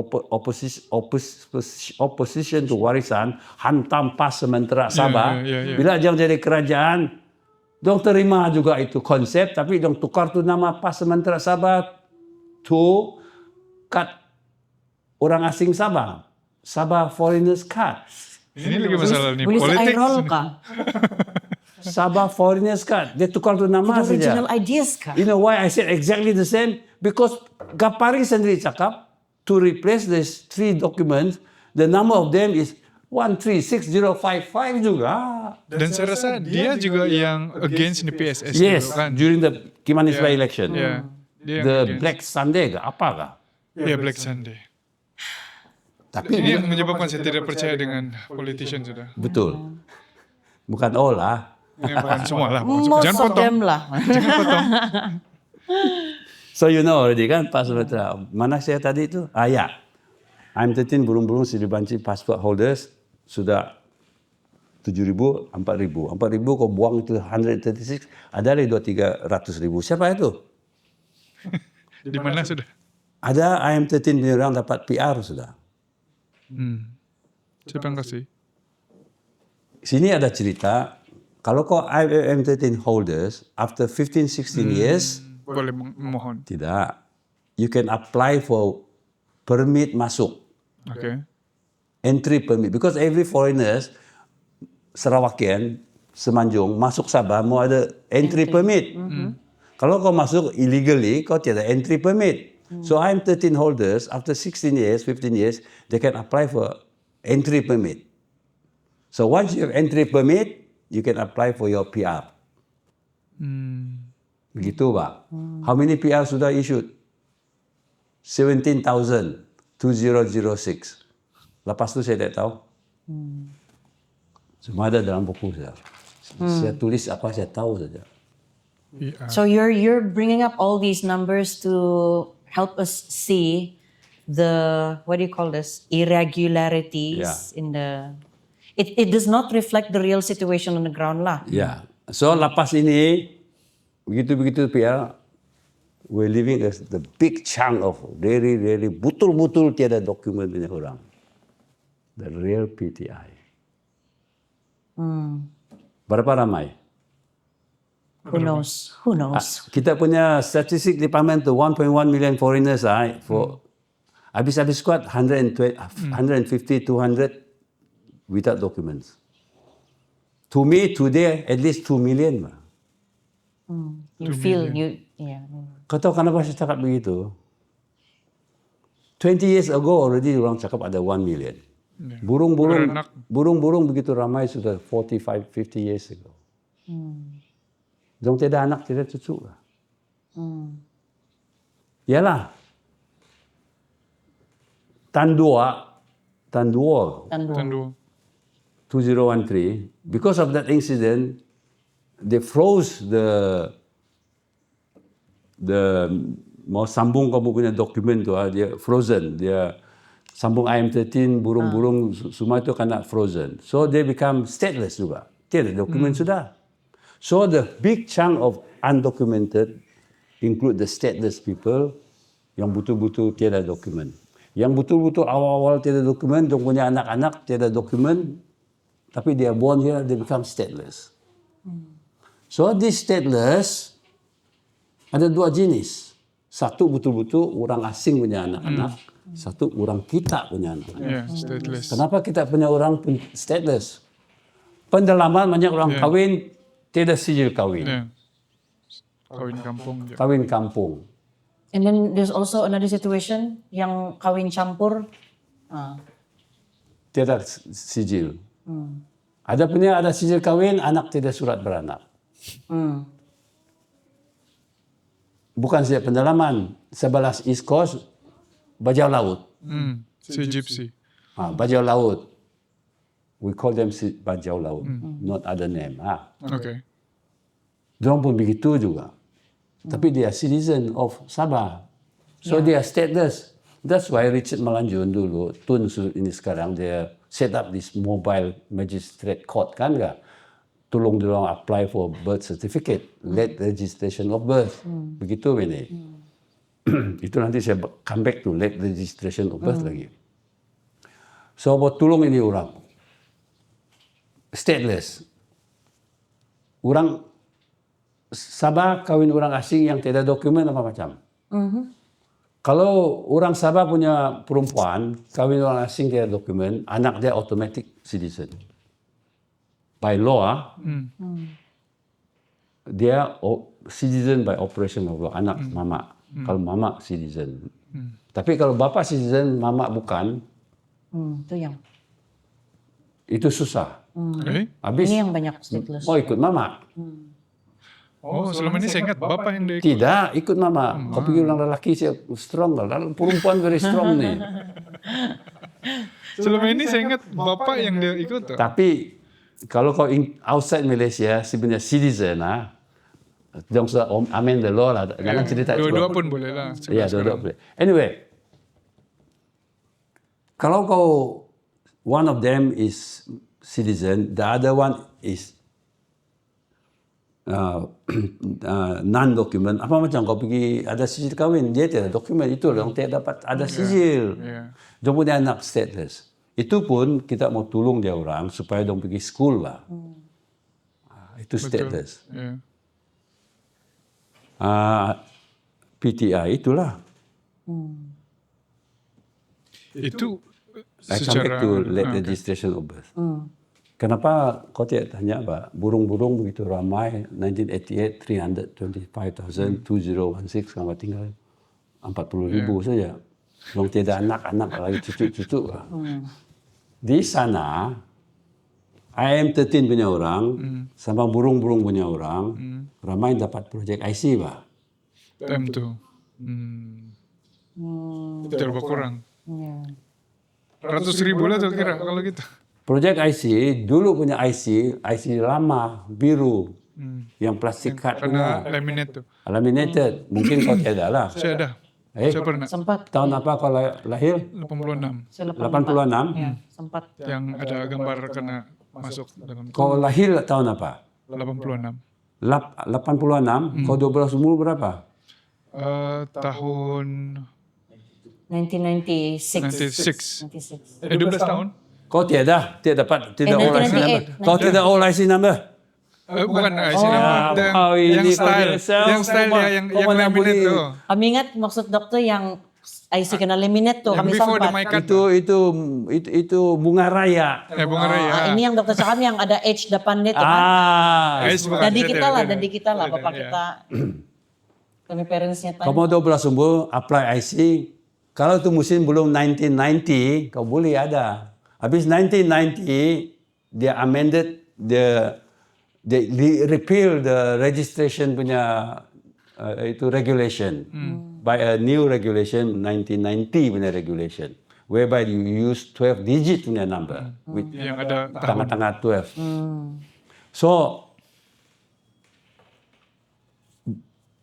opposition to warisan, hantam Pasementera Sabah. ya. Bila jauh jadi kerajaan, dong terima juga itu konsep, tapi dong tukar tu nama Pasementera Sabah to cut orang asing Sabah. Sabah Foreigners Card. Ini lagi masalah nih Boleh politik. se-roll kah? Sabah Foreigners Card. Dia tukar tu nama Itu original saja. ideas kah? You know why I said exactly the same? Because Gapari sendiri cakap, to replace these 3 documents, the number of them is 136,055 juga. Dan saya rasa dia juga yang against the PSS Yes, dulu kan. during the Kimanisba election. Ya. Dia yang The against. Black Sunday ke apa kah? Ya, Black Sunday. Tapi Ini yang menyebabkan saya tidak percaya dengan politician sudah. betul. Bukan all lah. Ya, bukan semua lah. Most Jangan of potong. them lah. Jangan potong. So you know already kan Pak Sumatera. Mana saya tadi itu? Ya. IM13 burung-burung sijil banci passport holders sudah 7,000, 4,000. 4,000 kau buang itu 136, ada lagi 200-300,000. Siapa itu? Di mana sudah? Ada IM13 punya orang dapat PR sudah. Siapa yang kasih? Sini ada cerita Kalau kau IM13 holders, after 15-16 years, Boleh memohon. tidak. You can apply for permit masuk. Okay. Entry permit. Because every foreigners, Sarawakian, Semanjung, masuk Sabah, mau ada entry permit. Kalau kau masuk illegally, kau tiada entry permit. So IM13 holders, after 16 years, 15 years, they can apply for entry permit. So once you have entry permit, you can apply for your PR. Begitu, Pak. How many PR sudah issued? 17,000, 2006. Lepas tu saya tak tahu. Semua ada dalam buku saya. Saya tulis apa saya tahu saja. Yeah. So you're bringing up all these numbers to help us see the, what do you call this, irregularities Yeah. in the. It does not reflect the real situation on the ground lah. Ya. So lepas ini begitu-begitu PR, we're living as the big chunk of very betul-betul tiada dokumen punya orang. The real PTI. Berapa ramai? Who knows? Who knows? Kita punya statistik department tu 1.1 million foreigners for habis-habis kuat 150, 200 without documents. To me today at least 2 million. You feel you, yeah. Kau tahu kenapa saya cakap begitu? 20 years ago already orang cakap ada 1 million. Burung-burung begitu ramai sudah 45, 50 years ago. Dong tiada anak, tiada cucu lah. Yalah. Tanduo Tandu. 2013, because of that incident, they froze the mau sambung kamu punya dokumen tu, dia frozen, dia sambung IM13, burung-burung semua itu kena frozen. So they become stateless juga. Tiada dokumen sudah. So the big chunk of undocumented include the stateless people yang betul-betul tiada dokumen. Yang betul-betul awal-awal tiada dokumen, dia punya anak-anak tiada dokumen, tapi dia born here, they become stateless. So this stateless ada dua jenis. Satu betul-betul orang asing punya anak-anak, satu orang kita punya anak-anak. Yeah, stateless. Kenapa kita punya orang stateless? Pendalaman banyak orang kawin, tiada sijil kawin. Yeah. Kawin kampung je. Kawin kampung. And then there's also another situation yang kawin campur. Tiada sijil. Ada punya ada sijil kawin, anak tidak surat beranak. Bukan saja pendalaman, sebelah East Coast, bajau laut. Si gypsy. Bajau laut. We call them bajau laut, not other name. Okay. Diorang pun begitu juga. Tapi dia citizen of Sabah. So dia stateless. That's why Richard Melanjun dulu, Tun ini sekarang, dia set up this mobile magistrate court kan enggak? Tolong diorang apply for birth certificate, late registration of birth. Begitu ini. Itu nanti saya come back to late registration of birth lagi. So buat tolong ini orang. Stateless. Orang Sabah kawin orang asing yang tidak dokumen apa macam. Kalau orang Sabah punya perempuan kawin orang asing tidak dokumen, anak dia automatic citizen. By law, dia citizen by operation of law, anak mama. Kalau mama citizen. Tapi kalau bapa citizen, mama bukan, Itu yang. itu susah. Okay. Habis, Ini yang banyak stateless. mau ikut mama. Oh, selama ini saya ingat bapak yang dia ikut. Tidak, ikut mama. Kau pikir orang lelaki saya strong lah. Perempuan very strong nih. Selama ini saya ingat bapak yang dia ikut tuh. Tapi kalau kau outside Malaysia sebenarnya citizen dong sudah amend the law lah. Jangan cerita Dua-dua pun boleh lah. Ya, dua-dua boleh. Anyway, kalau kau one of them is citizen, the other one is non-document. Apa macam kau pergi ada sijil kahwin, dia tidak dokumen, itu orang tidak dapat ada sijil. Dia punya anak stateless. Itu pun kita mau tolong dia orang supaya dia pergi school lah. itu stateless. Ya. PTI itulah. Itu I come back secara to late registration of birth. Kenapa kau tidak tanya, Pak? Burung-burung begitu ramai, 1988, 325,000, 2016, sama tinggal 40,000 saja. Belum tidak anak-anak lagi, cucu-cucu. Di sana, IM13 punya orang, sama burung-burung punya orang, ramai dapat projek IC, Pak. time tu. Itu berkurang. Ya. 100,000 lah kira kalau gitu. Projek IC, dulu punya IC lama, biru, yang plastik card Karena punya, laminate tu. laminated. Mungkin kau tidak lah. Saya ada. Saya pernah. Sempat. Tahun apa kau lahir? 86. Saya 86? Ya, sempat. Yang ada gambar kena masuk dalam Kau lahir tahun apa? 86. 86? Kau 12 umur berapa? Tahun 1996. 96. 12 tahun. Kau tidak dapat, tidak all IC number. 1998. Kau tidak all IC number. Bukan IC nama. ini Yang kau style. tidak Yang style tahu. dia, yang Kau mana laminate boleh. tu. Kami ingat maksud dokter yang IC kena laminate tuh, Yang kami before the sempat. mic cut. Itu bunga raya. Bunga raya. Ini yang dokter cakap yang ada H depannya tuh kan. Jadi kita lah, bapak kita. Kami parentsnya tanya. Kamu 12 umur, apply IC. Kalau itu musim belum 1990, kau boleh ada. Habis 1990, dia amended they repeal the registration punya itu regulation by a new regulation 1990 punya regulation whereby you use 12 digit punya number with Yang ada tahun. tengah-tengah 12. So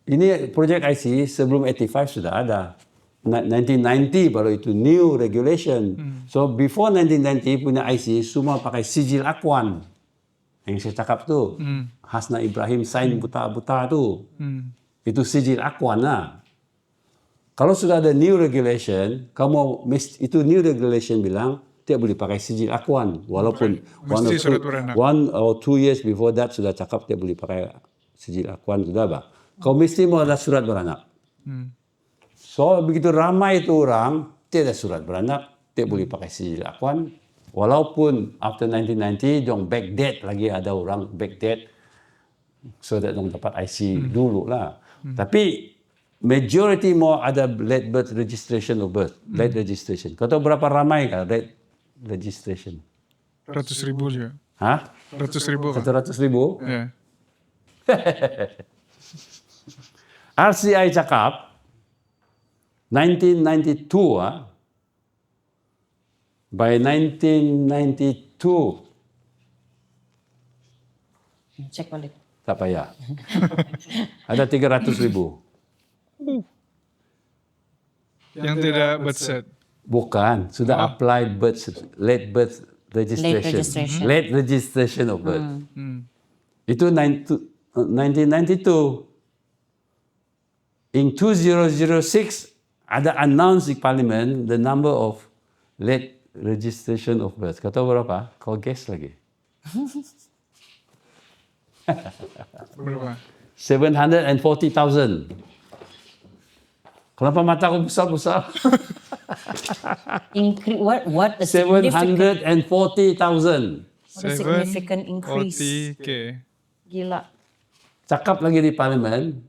ini projek IC sebelum 85 sudah ada. 1990 baru itu new regulation. So before 1990 punya IC semua pakai sijil akuan. Yang saya cakap tu. Hasna Ibrahim sign buta-buta tu. Itu sijil akuan lah. Kalau sudah ada new regulation, itu new regulation bilang tidak boleh pakai sijil akuan. Walaupun Mesti surat beranak. 1 or 2 years before that sudah cakap tidak boleh pakai sijil akuan sudah, Pak. Kau mesti mau ada surat beranak. So begitu ramai itu orang tidak surat beranak, tidak boleh pakai sijil akuan. Walaupun after 1990 dong backdate lagi ada orang backdate so that dong dapat IC dulu lah. Tapi majority mau ada late birth registration of birth, late registration. Kau tahu berapa ramai kan late registration? 100,000 juga. Hah? 100,000 kan? 100,000? Ya. RCI cakap 1992 by 1992 Cek balik. tak payah. Ada 300,000. Yang tidak birth set. Bukan, sudah apply late birth registration. Late registration of birth. Itu 1992. In 2006 ada announce di parlimen the number of late registration of birth. Kau tahu berapa? Kau guess lagi. Berapa? 740,000. Kenapa mata aku besar-besar? What a significant, 740,000. what a significant increase. 40K. Gila. Cakap lagi di parlimen,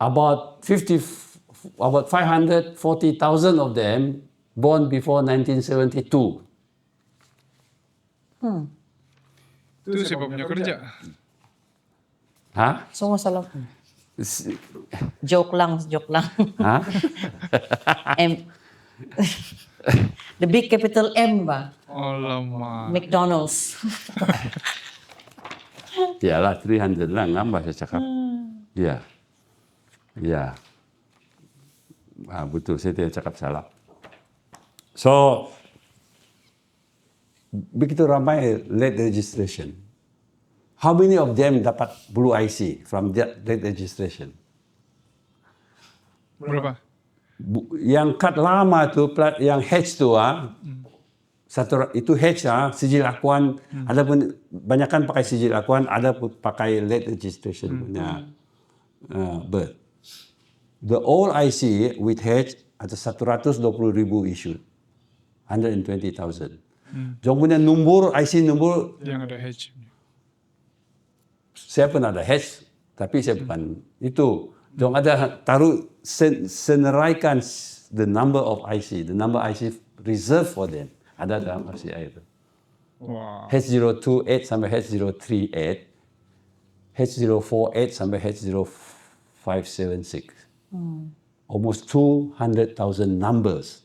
about 540,000 of them born before 1972. Itu siapa punya kerja? Hah? Semua salah. Joke lang. Hah? M. The big capital M ba? Oh lama. McDonald's. Yalah 300 lah, ngambah saya cakap. Ya. Ya. Betul, saya tidak cakap salah. So, begitu ramai late registration. How many of them dapat blue IC from that late registration? Berapa? Yang kad lama tu, yang H tu, itu H sijil akuan, ada pun banyakkan pakai sijil akuan, ada pun pakai late registration punya birth. The old IC with H ada 120,000 issued, 120,000. Jong punya nombor IC nombor Yang ada H. saya pun ada H, tapi saya bukan itu. Jong ada taruh senaraikan the number of IC, the number IC reserved for them. Ada dalam RCI itu. Wow. H028 sampai H038, H048 sampai H0576. Almost 200,000 numbers.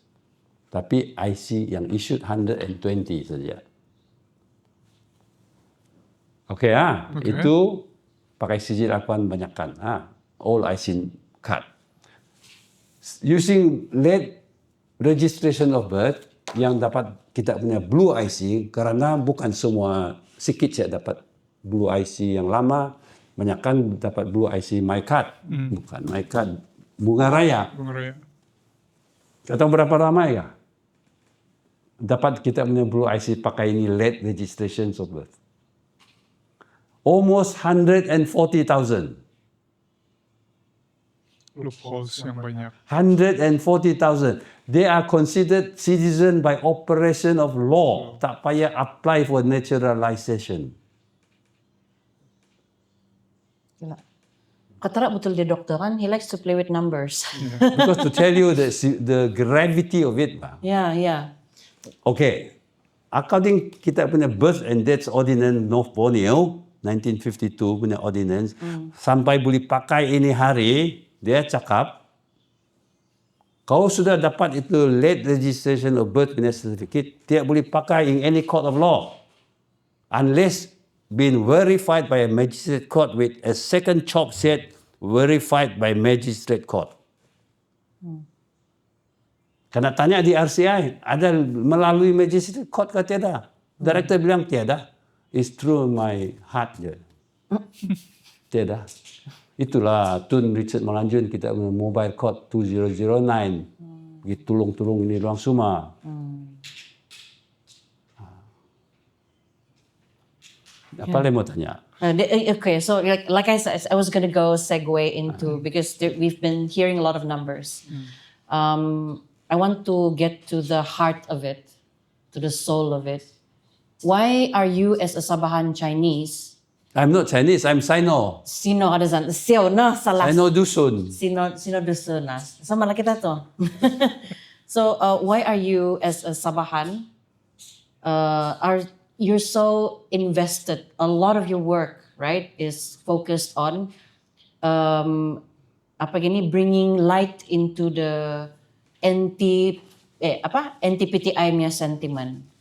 Tapi IC yang issued 120 saja. Oke itu pakai sijil akuan banyakkan. All IC card. Using late registration of birth yang dapat kita punya blue IC karena bukan semua, sikit saya dapat blue IC yang lama, banyakkan dapat blue IC my card, bukan my card bunga raya. Bunga Raya. Atau berapa ramai ya? Dapat kita punya blue IC pakai ini late registration of birth. Almost 140,000. Loopholes yang banyak. 140,000. They are considered citizen by operation of law. Tak payah apply for naturalization. Gila. Katara betul dia dokter kan, he likes to play with numbers. Because to tell you the gravity of it. Yeah. Okay. According kita punya birth and death ordinance North Borneo 1952 punya ordinance, sampai boleh pakai ini hari, dia cakap kau sudah dapat itu late registration of birth punya certificate, tidak boleh pakai in any court of law unless been verified by a magistrate court with a second chop set verified by magistrate court. Kena tanya di RCI, ada melalui magistrate court ke tiada? Director bilang tiada. It's through my heart je. Tiada. Itulah Tun Richard Melanjun kita punya mobile court 2009. Pergi tolong-tolong ini orang semua. Apa yang mau tanya? Okay, so like I said, I was going to go segue into, because we've been hearing a lot of numbers. I want to get to the heart of it, to the soul of it. Why are you as a Sabahan Chinese? I'm not Chinese, I'm Sino. Sino ada san? Sino na salah. Sino Dusun. Sino dusun na. Sama lah kita to. So why are you as a Sabahan? You're so invested. A lot of your work, right, is focused on bringing light into the anti-PTI punya sentiment.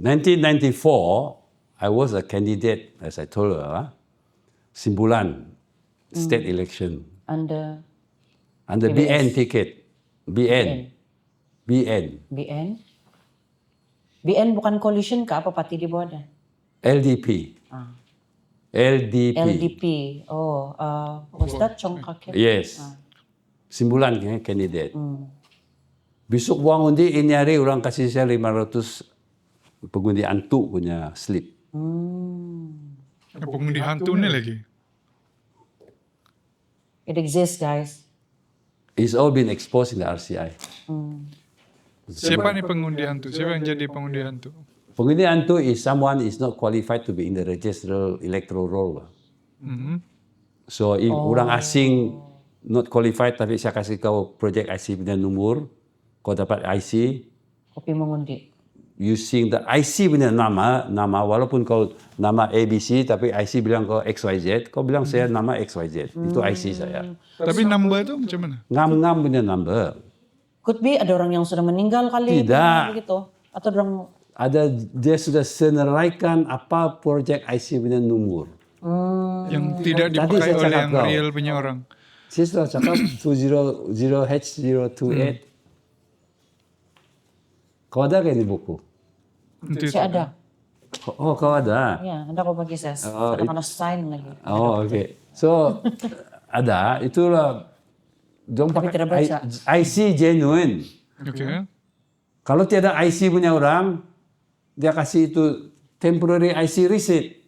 1994, I was a candidate, as I told her, Simbulan state election Under BN ticket. BN. BN bukan coalition ka? Apa parti di bawah ada? LDP. LDP. Oh, was that Chong Kak? Yes. Simbulan candidate. Besok buang undi, ini hari orang kasih saya 500 pengundi antuk punya slip. Pengundi hantu ni lagi. It exists, guys. It's all been exposed in the RCI. Siapa ni pengundi hantu? Siapa yang jadi pengundi hantu? Pengundi antuk is someone is not qualified to be in the registrar electoral roll. So if orang asing not qualified tapi saya kasih kau project IC punya nombor, kau dapat IC. Kopi mengundi. Using the IC punya nama walaupun kau nama ABC tapi IC bilang kau XYZ, kau bilang saya nama XYZ. Itu IC saya. Tapi number tu macam mana? Ngam-ngam punya number. Could be ada orang yang sudah meninggal kali. Tidak. Begitu. Atau orang Ada dia sudah senaraikan apa project IC punya nombor. Yang tidak Tadi dipakai saya oleh cakap yang kau. real punya orang. Saya sudah cakap 200H028. Kau ada ke ini buku? Nanti saya ada. Oh, kau ada? Ya, ada kau bagi saya. Ada kena sign lagi. Oh, okay. So, ada. Itulah Diorang Tapi tidak baca. IC genuine. Okay. Kalau tiada IC punya orang, dia kasih itu temporary IC receipt.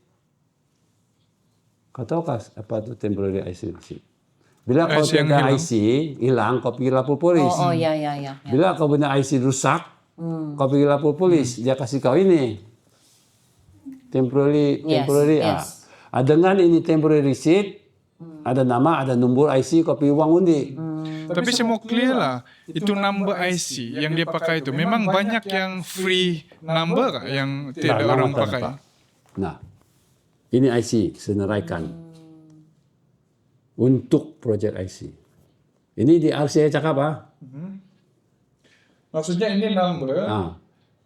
Kau tahu apa itu temporary IC receipt? Bila kau IC yang tiada hilang. IC hilang, kau pergi lapor polis. Oh, ya. Bila kau punya IC rusak, kau pergi lapor polis. Dia kasih kau ini temporary. Yes. Dengan ini temporary receipt, ada nama, ada nombor IC, kau pergi uang undi. Tapi saya mau clear lah, itu number IC yang dia pakai itu. Memang banyak yang free number kah yang tidak Nah, orang nama pakai. tanpa. Nah, ini IC senaraikan untuk projek IC. Ini di RCA cakap Maksudnya ini number Ah.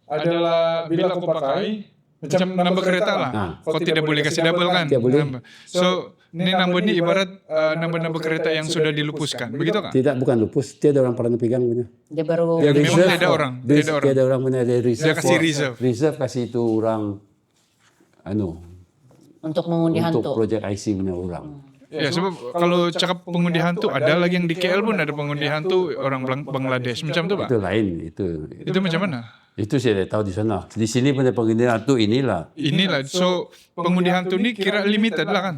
adalah bila aku pakai macam number kereta lah. Kau tidak boleh kasih double kan? Tidak boleh. Number. So ini number ni ibarat number kereta yang sudah dilupuskan. Begitu kan? Tidak, bukan lupus. Tiada orang pernah pegang punya. Dia baru Dia Memang reserve. tidak ada orang. Tiada orang punya. Dia reserve. Dia kasih for- reserve. Reserve kasih itu orang untuk mengundi untuk hantu. projek IC punya orang. Ya sebab kalau cakap pengundi hantu ada lagi yang di KL pun ada pengundi hantu orang Bangladesh macam tu Pak. Itu lain. Itu macam mana? Itu saya tak tahu di sana. Di sini punya pengendalian itu inilah. Inilah so pengundi hantu ni kira limited lah kan?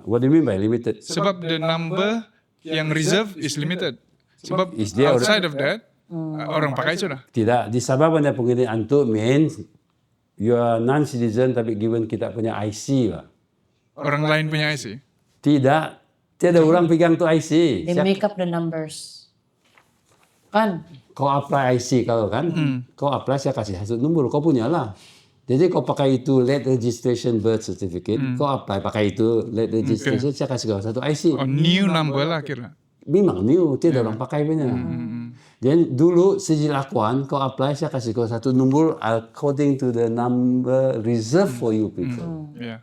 What do you mean by limited? Sebab the number yang reserve is limited. Sebab Is there outside of that orang pakai sudah. Tidak. Di Sabah punya pengendalian itu means you are non-citizen tapi given kita punya IC lah. Orang lain punya IC. Tidak. Tiada orang pegang tu IC. They make up the numbers. Kan? Kau apply IC kau kan, kau apply saya kasih satu nombor, kau punya lah. Jadi kau pakai itu late registration birth certificate, kau apply pakai itu late registration, saya kasih kau satu IC. Oh, new number lah kira. Memang new, tidak orang pakai punya. Dan dulu sejak lakuan kau apply saya kasih kau satu nombor according to the number reserved for you people. Ya.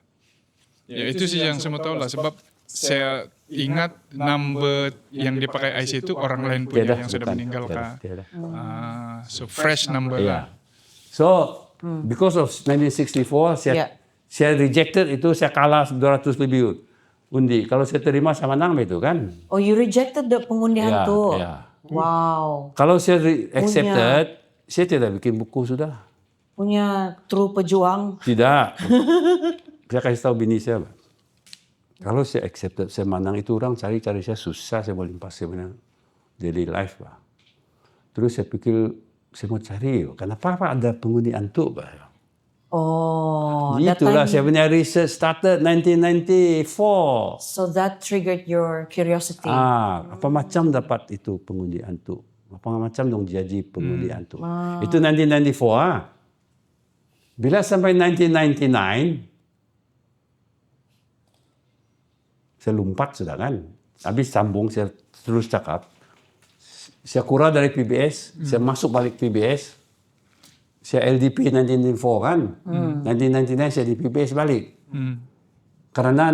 Ya itu sih yang saya mau tahu lah sebab saya ingat number yang dipakai IC itu orang lain punya yang sudah bukan. meninggal kah. Tiada. So fresh number lah. Yeah. So because of 1964 saya rejected itu, saya kalah 200 lebih undi. Kalau saya terima saya menang itu kan. Oh, you rejected the pengundi Ya, hantu. ya. Wow. Kalau saya accepted, saya tidak bikin buku sudah. Punya true pejuang. Tidak. Saya kasih tahu bini saya, Pak. Kalau saya accepted, saya menang itu orang cari-cari saya susah, saya mau limpas saya punya daily life, Pak. Terus saya pikir, saya mau cari, kenapa Pak ada pengundi hantu, Pak? Oh, that Itulah time, saya punya research started 1994. so that triggered your curiosity. Apa macam dapat itu pengundi hantu? Apa macam dong jadi pengundi hantu? Itu 1994. Bila sampai 1999, saya lompat sudah kan. Habis sambung, saya terus cakap. Saya keluar dari PBS, saya masuk balik PBS. Saya LDP 1994 kan. 1999 saya di PBS balik. Karena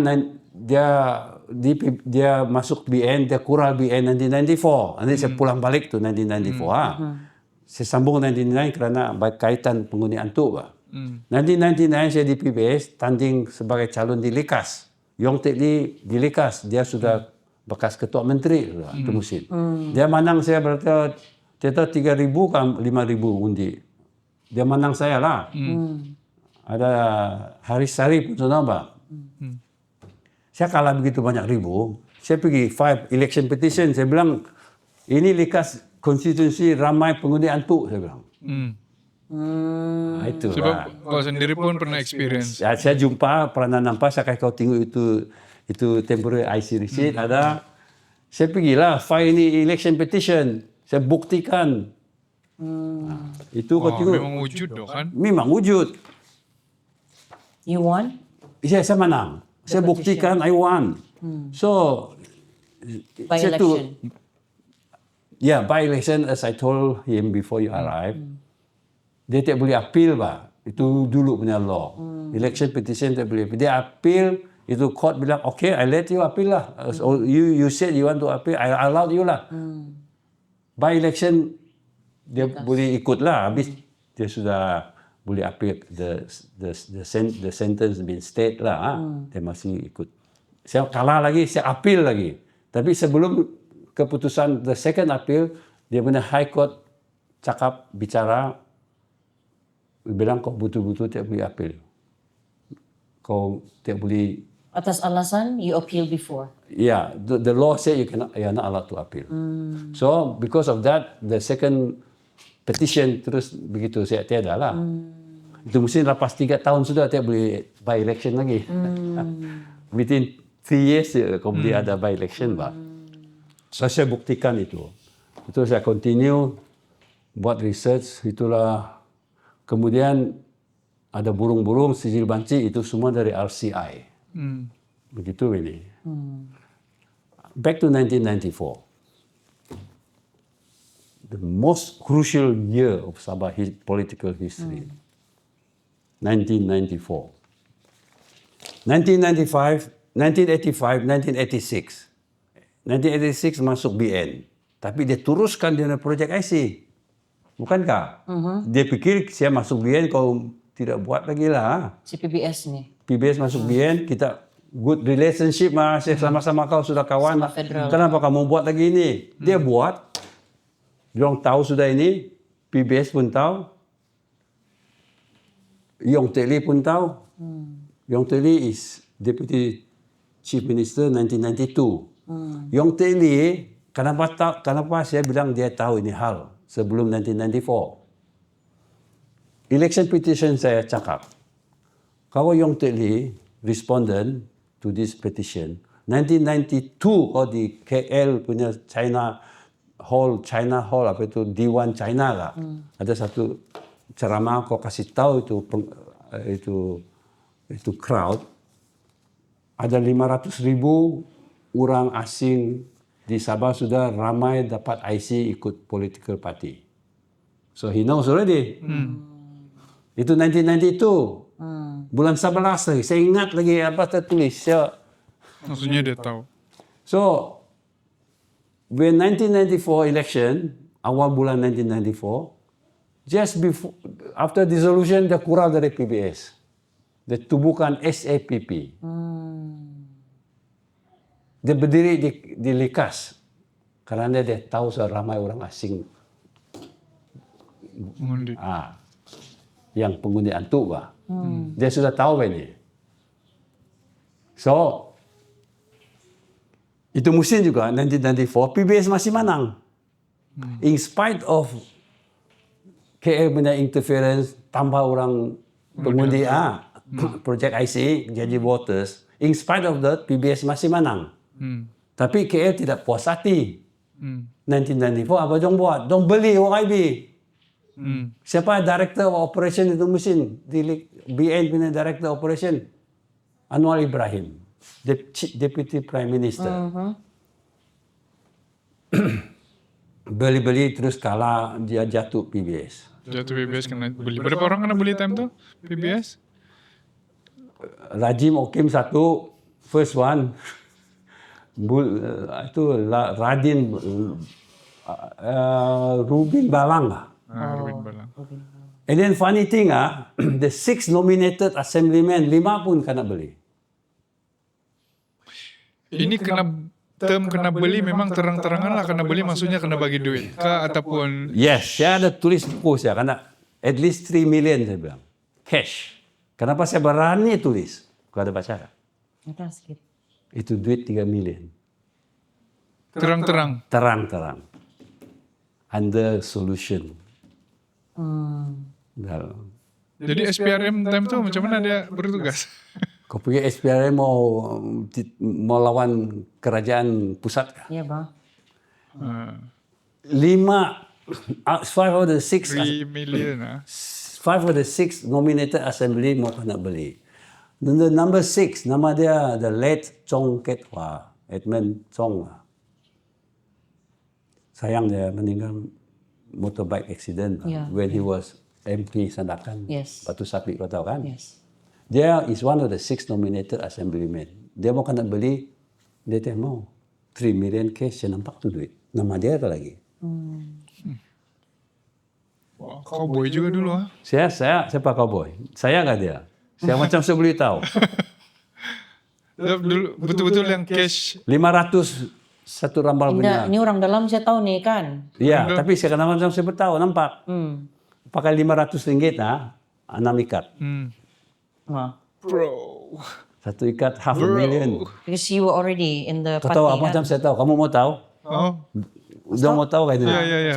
dia masuk BN, dia keluar BN 1994. Nanti saya pulang balik tu 1994. Saya sambung 1999 kerana berkaitan penghuni hantu. 1999 saya di PBS, tanding sebagai calon di Likas. Yong Tek Lee di Likas, dia sudah bekas ketua menteri itu musim. Dia menang saya berarti 3,000 ke 5,000 undi. Dia menang saya lah. Ada Haris Sari pun sudah Pak. Saya kalah begitu banyak ribu. Saya pergi 5 election petition. Saya bilang, ini Likas konstitusi ramai pengundi hantu. Saya bilang. Itu Sebab kau sendiri pun pernah experience. Ya, saya jumpa, pernah nampak, saya kasih kau tengok itu temporary IC receipt ada. Saya pergilah file ini election petition. Saya buktikan. Itu kau tengok. Memang wujud dong kan. Memang wujud. You won? Saya menang. Saya buktikan I won. So, By saya tu- election. Yeah, by election as I told him before you arrive, dia tak boleh appeal Pak. Itu dulu punya law. Election petition tak boleh appeal. Dia appeal, itu court bilang, okay, I let you appeal lah. So you said you want to appeal, I allowed you lah. By election, dia boleh ikut lah. Habis dia sudah boleh appeal the sentence been state lah. Dia masih ikut. Saya kalah lagi, saya appeal lagi. Tapi sebelum keputusan the second appeal, dia punya High Court bicara, bilang kau betul-betul tidak boleh appeal. Kau tidak boleh. Atas alasan you appeal before. Yeah, the law say you're not allowed to appeal. So because of that, the second petition terus begitu saya tiada lah. Itu mesti lepas 3 tahun sudah tidak boleh by election lagi. Within 3 years kau boleh ada by election bah. So saya buktikan itu. Itu saya continue buat research, itulah. Kemudian ada burung-burung sijil banci itu semua dari RCI. Begitu ini. Back to 1994. The most crucial year of Sabah political history. 1994. 1995, 1985, 1986. 1986 masuk BN. Tapi dia teruskan dengan projek IC. Bukankah? Dia pikir saya masuk BN kau tidak buat lagi lah. Si PBS ni. PBS masuk BN, kita good relationship masih sama-sama kau sudah kawan. Sama federal. Kenapa kamu buat lagi ini? Dia buat. Diorang tahu sudah ini. PBS pun tahu. Yong Teck Lee pun tahu. Yong Teck Lee is Deputy Chief Minister 1992. Yong Teck Lee, kenapa saya bilang dia tahu ini hal sebelum 1994? Election petition saya cakap, kalau Yong Teck Lee respondent to this petition, 1992 kalau di KL punya China Hall apa itu Diwan China lah, ada satu ceramah kau kasih tahu itu crowd, ada 500,000 orang asing di Sabah sudah ramai dapat IC ikut political party. So he knows already. Itu 1992. Bulan 11 lagi. Saya ingat lagi apa tertulis. Maksudnya dia tahu. So, when 1994 election, awal bulan 1994, just before, after dissolution, dia kurang dari PBS. Dia tubuhkan SAPP. Dia berdiri di Likas. Karena dia tahu ramai orang asing. Mengundi. Yang pengundian tu bah. Dia sudah tahu ini. So, itu musim juga 1994 PBS masih menang. In spite of KL punya interference, tambah orang pengundi projek IC jadi voters. In spite of that, PBS masih menang. Tapi KL tidak puas hati. 1994 apa dong buat? Dong beli OIB. Siapa director operation itu mesin di BN punya director operation? Anwar Ibrahim, Deputy Prime Minister. Beli-beli terus kalah, dia jatuh PBS. Jatuh PBS kena beli. Berapa orang kena beli time tu? PBS? Rajim Okim satu, first one. Itu Radin Rubin Balang lah. Rubin Balang. And then funny thing the 6 nominated assemblymen, 5 pun kena beli. Ini kena beli memang terang-terangan lah kena beli, maksudnya kena bagi duit kah ataupun Yes, saya ada tulis buku saya kena at least 3 million saya bilang. Cash. Kenapa saya berani tulis? Kau ada baca? Ada sikit. Itu duit 3 million. terang-terang? Terang-terang. Under solution. Jadi SPRM time tu macam mana dia bertugas? Kau pergi SPRM mau lawan kerajaan pusat kah? Iya bang. 5 of the 6 3 million 5 of the 6 nominated assembly mau kena beli. The number 6 nama dia the late Chong Ket Hwa, Edmund Chong. Sayang dia meninggal motorbike accident when he was MP Sandakan. Yes. Batu Sapi kau tahu kan? Yes. Dia is one of the 6 nominated assemblymen. Dia mau kena beli, dia tak mau. 3 million cash, saya nampak tu duit. Nama dia ada lagi. Wah, cowboy juga dulu Saya siapa cowboy? Saya nggak dia. Saya macam saya boleh tahu. Dulu betul-betul yang cash 500 satu rambal punya. Ini orang dalam saya tahu nih kan. Ya, tapi sekarang macam saya bertahu nampak. Pakai RM500 6 ikat. Wah. Bro. Satu ikat $500,000. Because you were already in the Kau party tahu apa kan. macam saya tahu? Kamu mau tahu? Oh. Udah mau tahu kan itu? Ya.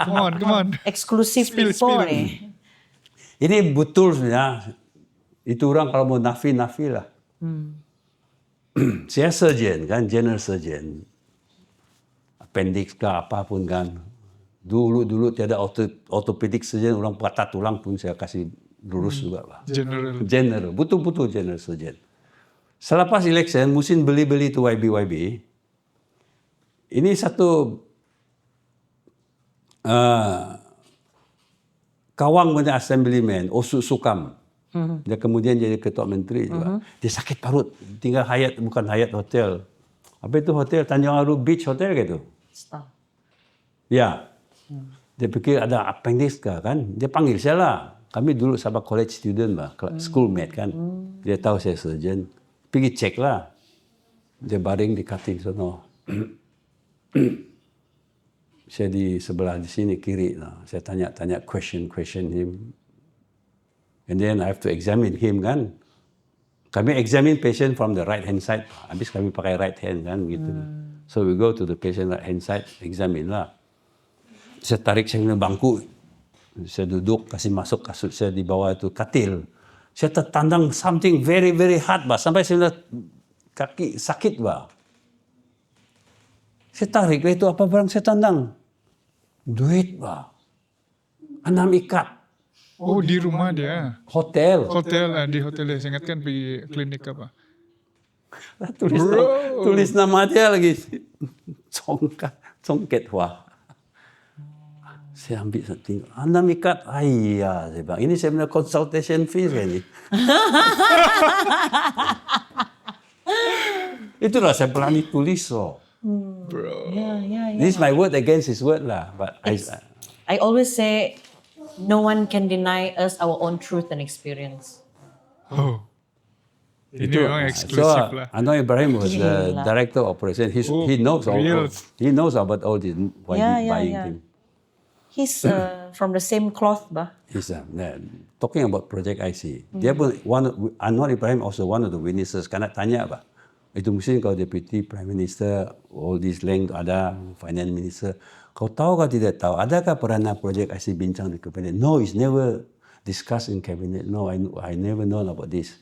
Come on. Exclusive Spill. info nih. Ini betul sebenarnya. Itu orang kalau mau nafi lah. Saya surgeon kan, general surgeon. Appendix ke apapun kan. Dulu tiada orthopedic surgeon, orang patah tulang pun saya kasih lurus juga Pak. General, betul-betul general surgeon. Selepas election, musim beli-beli tu YB. Ini satu kawang punya assemblyman, Osu Sukam. Dia kemudian jadi ketua menteri juga. Dia sakit parut, tinggal bukan Hyatt Hotel. Apa itu hotel? Tanjung Aru Beach Hotel gitu. Ya. Dia pikir ada appendix kan. Dia panggil saya lah. Kami dulu sama college student lah, schoolmate kan. Dia tahu saya surgeon. Pergi cek lah. Dia baring di cutting sono. Saya di sebelah di sini kiri lah. Saya tanya question him. And then I have to examine him kan. Kami examine patient from the right hand side. Habis kami pakai right hand kan gitu. So we go to the patient right hand side, examine lah. Saya tarik saya punya bangku. Saya duduk, kasih masuk kasut saya di bawah itu katil. Saya tertandang something very very hard bah. Sampai saya punya kaki sakit bah. Saya tarik itu apa barang saya tandang? Duit bah. 6 ikat. Oh, di rumah dia. Hotel. Di hotel dia. Saya ingatkan pergi klinik apa. Tulis nama dia lagi. Congket Hua. Saya ambil satu. 6 ikat. Ayah, saya bilang. Ini saya punya consultation fees kan ni. Itulah saya berani tulis so. Bro. Yeah. This is my word against his word lah. But I always say, no one can deny us our own truth and experience. Oh. Ini memang So eksklusif lah. Anwar Ibrahim was the director of operation. He knows he knows about all this buying thing. He's from the same cloth, bah. He's talking about Project IC. Dia pun Anwar Ibrahim also one of the witnesses. Karena tanya apa? Itu mesti kalau deputy prime minister, all this length ada finance minister. Kau tahu kau tidak tahu? Adakah peranan Project IC bincang di kabinet? No, it's never discussed in cabinet. No, I never known about this.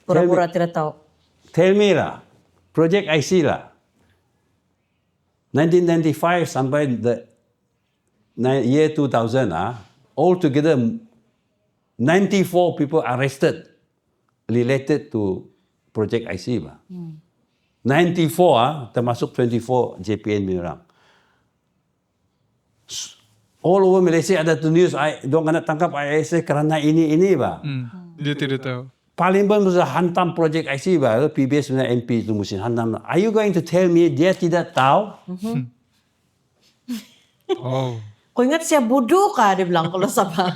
Pura-pura tidak tahu. Tell me lah, Project IC lah. 1995 sampai the year 2000 altogether 94 people arrested related to Project IC bah. 94 termasuk 24 JPN orang. All over Malaysia ada tu news, diorang nak tangkap ISA kerana ini bah. Dia tidak tahu. Parlimen mesti hantam Project IC bah. PBS punya MP itu mesti hantam. Are you going to tell me dia tidak tahu? Oh. Kau ingat saya bodoh kah? Dia bilang kalau sama.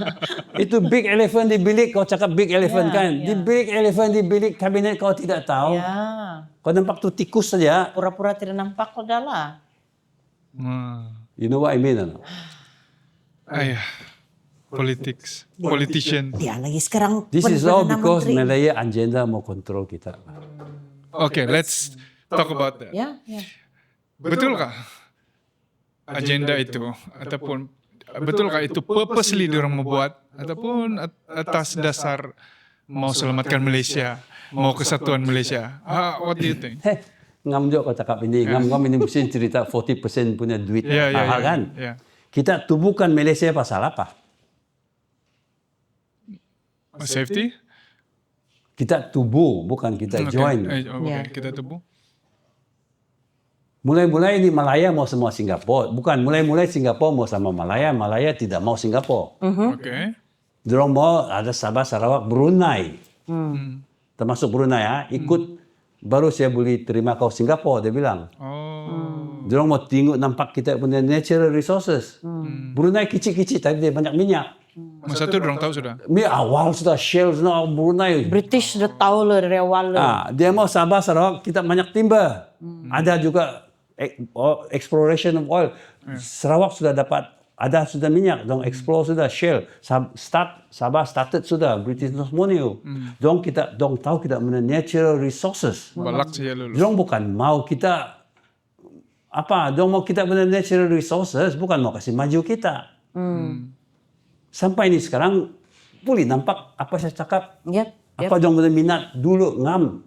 Itu big elephant di bilik, kau cakap big elephant kan? Di big elephant di bilik kabinet kau tidak tahu. Ya. Kau nampak tu tikus saja. Pura-pura tidak nampak kau dah lah. You know what I mean? Ano? Ayah. Politician. Dia lagi sekarang This is all Perdana because Menteri. Malaya agenda mau kontrol kita. Okay, let's talk about that. Ya. Betulkah agenda itu ataupun betulkah itu purposely diorang membuat ataupun atas dasar mau selamatkan Malaysia, mau kesatuan Malaysia? What do you think? Ngam juga kau cakap ini. Ngam ini mesti cerita 40% punya duit mahal kan? Yeah. Kita tubuhkan Malaysia pasal apa? Safety? Kita tubuh, bukan kita join. Okay. Kita tubuh. Mulai-mulai ini Malaya mau semua Singapura. Bukan, mulai-mulai Singapura mau sama Malaya. Malaya tidak mau Singapura. Okay. Diorang mau ada Sabah, Sarawak, Brunei. Termasuk Brunei ikut. Baru saya boleh terima kau Singapura, dia bilang. Oh. Diorang mau tengok nampak kita punya natural resources. Brunei kecil-kecil tapi dia banyak minyak. Masa tu orang tahu sudah. Ni awal sudah Shell sudah Brunei. British sudah tahu lah dari awal lah. Dia mau Sabah Sarawak kita banyak timber. Ada juga exploration of oil. Sarawak sudah dapat, ada sudah minyak, dong explore sudah Shell. Sabah started sudah British Tasmania. Dong tahu kita mana natural resources. Balak saja lulu. Dong bukan mau kita dong mau kita mana natural resources, bukan mau kasih maju kita. Sampai ni sekarang boleh nampak apa saya cakap. Yep. Apa dong mana minat dulu ngam.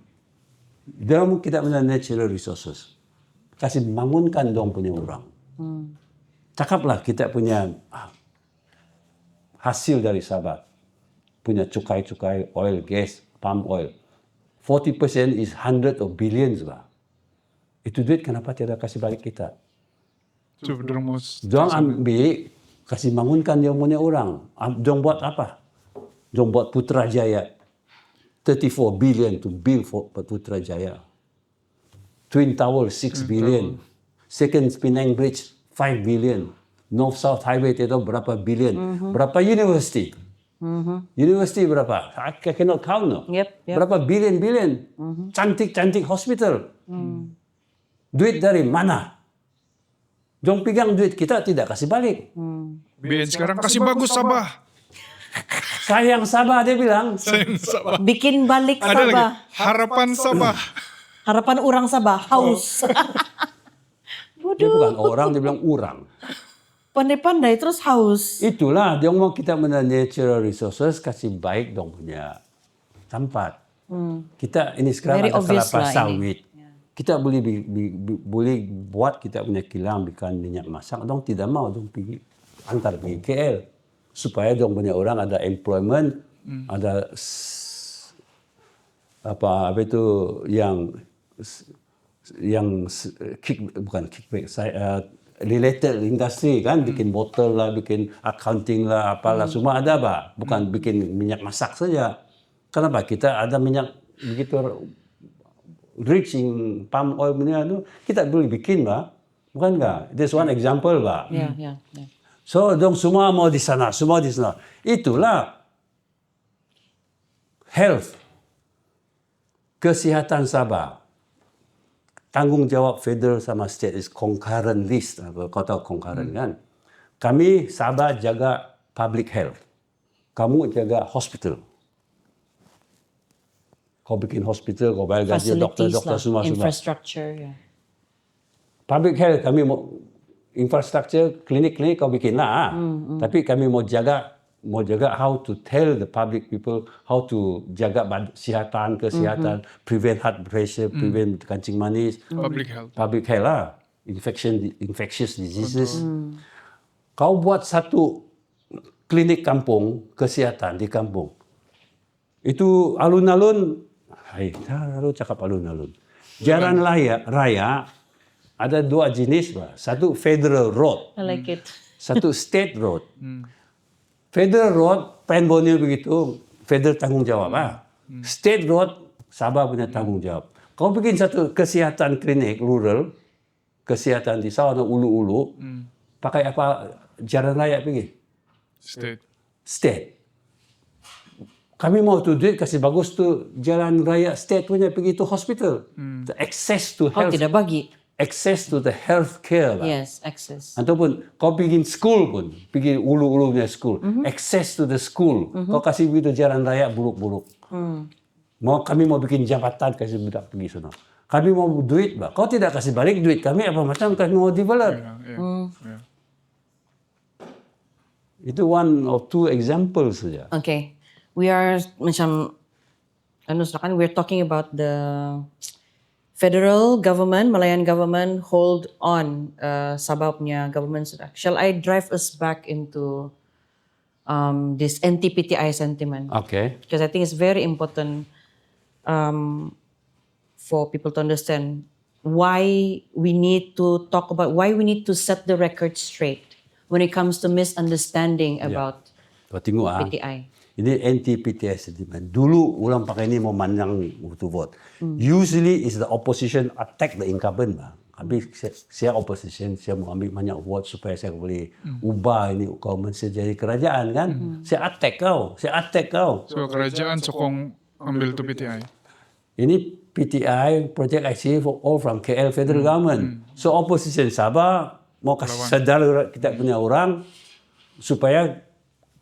Dong kita mana natural resources. Kasih bangunkan dong punya orang. Cakaplah kita punya hasil dari Sabah. Punya cukai-cukai, oil, gas, palm oil. 40% is hundred of billions lah. Itu duit kenapa tidak kasih balik kita? Tu orang mau. Dong ambil, kasih bangunkan dia punya orang. Dong buat apa? Dong buat Putrajaya. 34 billion to build for Putrajaya. Twin Tower, 6 billion. Second Penang Bridge, 5 billion. North-South Highway itu berapa billion. Berapa university? University berapa? I cannot count. No? Yep. Berapa billion. Cantik-cantik hospital. Duit dari mana? Dong pegang duit kita tidak kasih balik. BN sekarang kasih bagus Sabah. Sayang Sabah dia bilang. Sayang Sabah. Bikin balik Ada lagi. Sabah. Harapan Sabah. Harapan orang Sabah, haus. Dia bukan orang, dia bilang orang. Pandai-pandai terus haus. Itulah dia mau kita mana natural resources kasih baik dong punya tempat. Kita ini sekarang Very ada obvious kelapa lah sawit. Kita boleh boleh buat kita punya kilang bikin minyak masak. Dong tidak mau dong pergi antar pergi KL supaya dong punya orang ada employment, ada apa itu bukan kickback, related industri kan, bikin botol lah, bikin accounting lah, apalah semua ada pak, bukan bikin minyak masak saja. Kenapa kita ada minyak begitu rich in palm oil itu kita boleh bikin pak, bukan nggak? This one example pak. Ya. So dong semua mau di sana, semua di sana. Itulah health, kesihatan Sabah. Tanggung jawab federal sama state is concurrent list. Kau tahu concurrent kan? Kami Sabah jaga public health. Kamu jaga hospital. Kau bikin hospital, kau bayar gaji doktor-doktor semua. Infrastructure. Yeah. Public health kami mau infrastructure, klinik-klinik kau bikin lah. Tapi kami mau jaga how to tell the public people how to jaga kesihatan, prevent heart pressure, prevent kancing manis. Public health lah. Infectious diseases. Kau buat satu klinik kampung, kesihatan di kampung. Itu alun-alun, lalu cakap alun-alun. Jalan raya ada dua jenis, satu federal road, I like it. satu state road. Federal road, Pen Borneo begitu, federal tanggung jawab. State road, Sabah punya tanggung jawab. Kau bikin satu kesihatan klinik rural, kesihatan di sana ulu-ulu, pakai apa jalan raya pergi? State. Kami mau tu duit kasih bagus tu jalan raya state punya pergi tu hospital. The access to health. Tidak bagi. Access to the health care lah. Yes, access. Ataupun kau pergi school pun, pergi ulu-ulu punya school. Access to the school. Kau kasih begitu jalan raya buruk-buruk. Kami mau bikin jabatan kasih budak pergi sana. Kami mau duit, bah. Kau tidak kasih balik duit kami apa macam kami mau develop. Itu one or two examples saja. Okay. We are macam we're talking about the federal government, Malayan government hold on Sabah punya government sudah. Shall I drive us back into this anti-PTI sentiment? Okay. Because I think it's very important for people to understand why we need to talk about, why we need to set the record straight when it comes to misunderstanding about Kau tengok PTI. Ini anti-PTI sentiment. Dulu orang pakai ini mau mandang to vote. Usually is the opposition attack the incumbent. Habis saya opposition, saya mau ambil banyak vote supaya saya boleh ubah ini government saya jadi kerajaan kan. Saya attack kau. So kerajaan sokong ambil tu PTI. Ini PTI, Project IC for all from KL federal government. So opposition Sabah mau kasih sadar kita punya orang supaya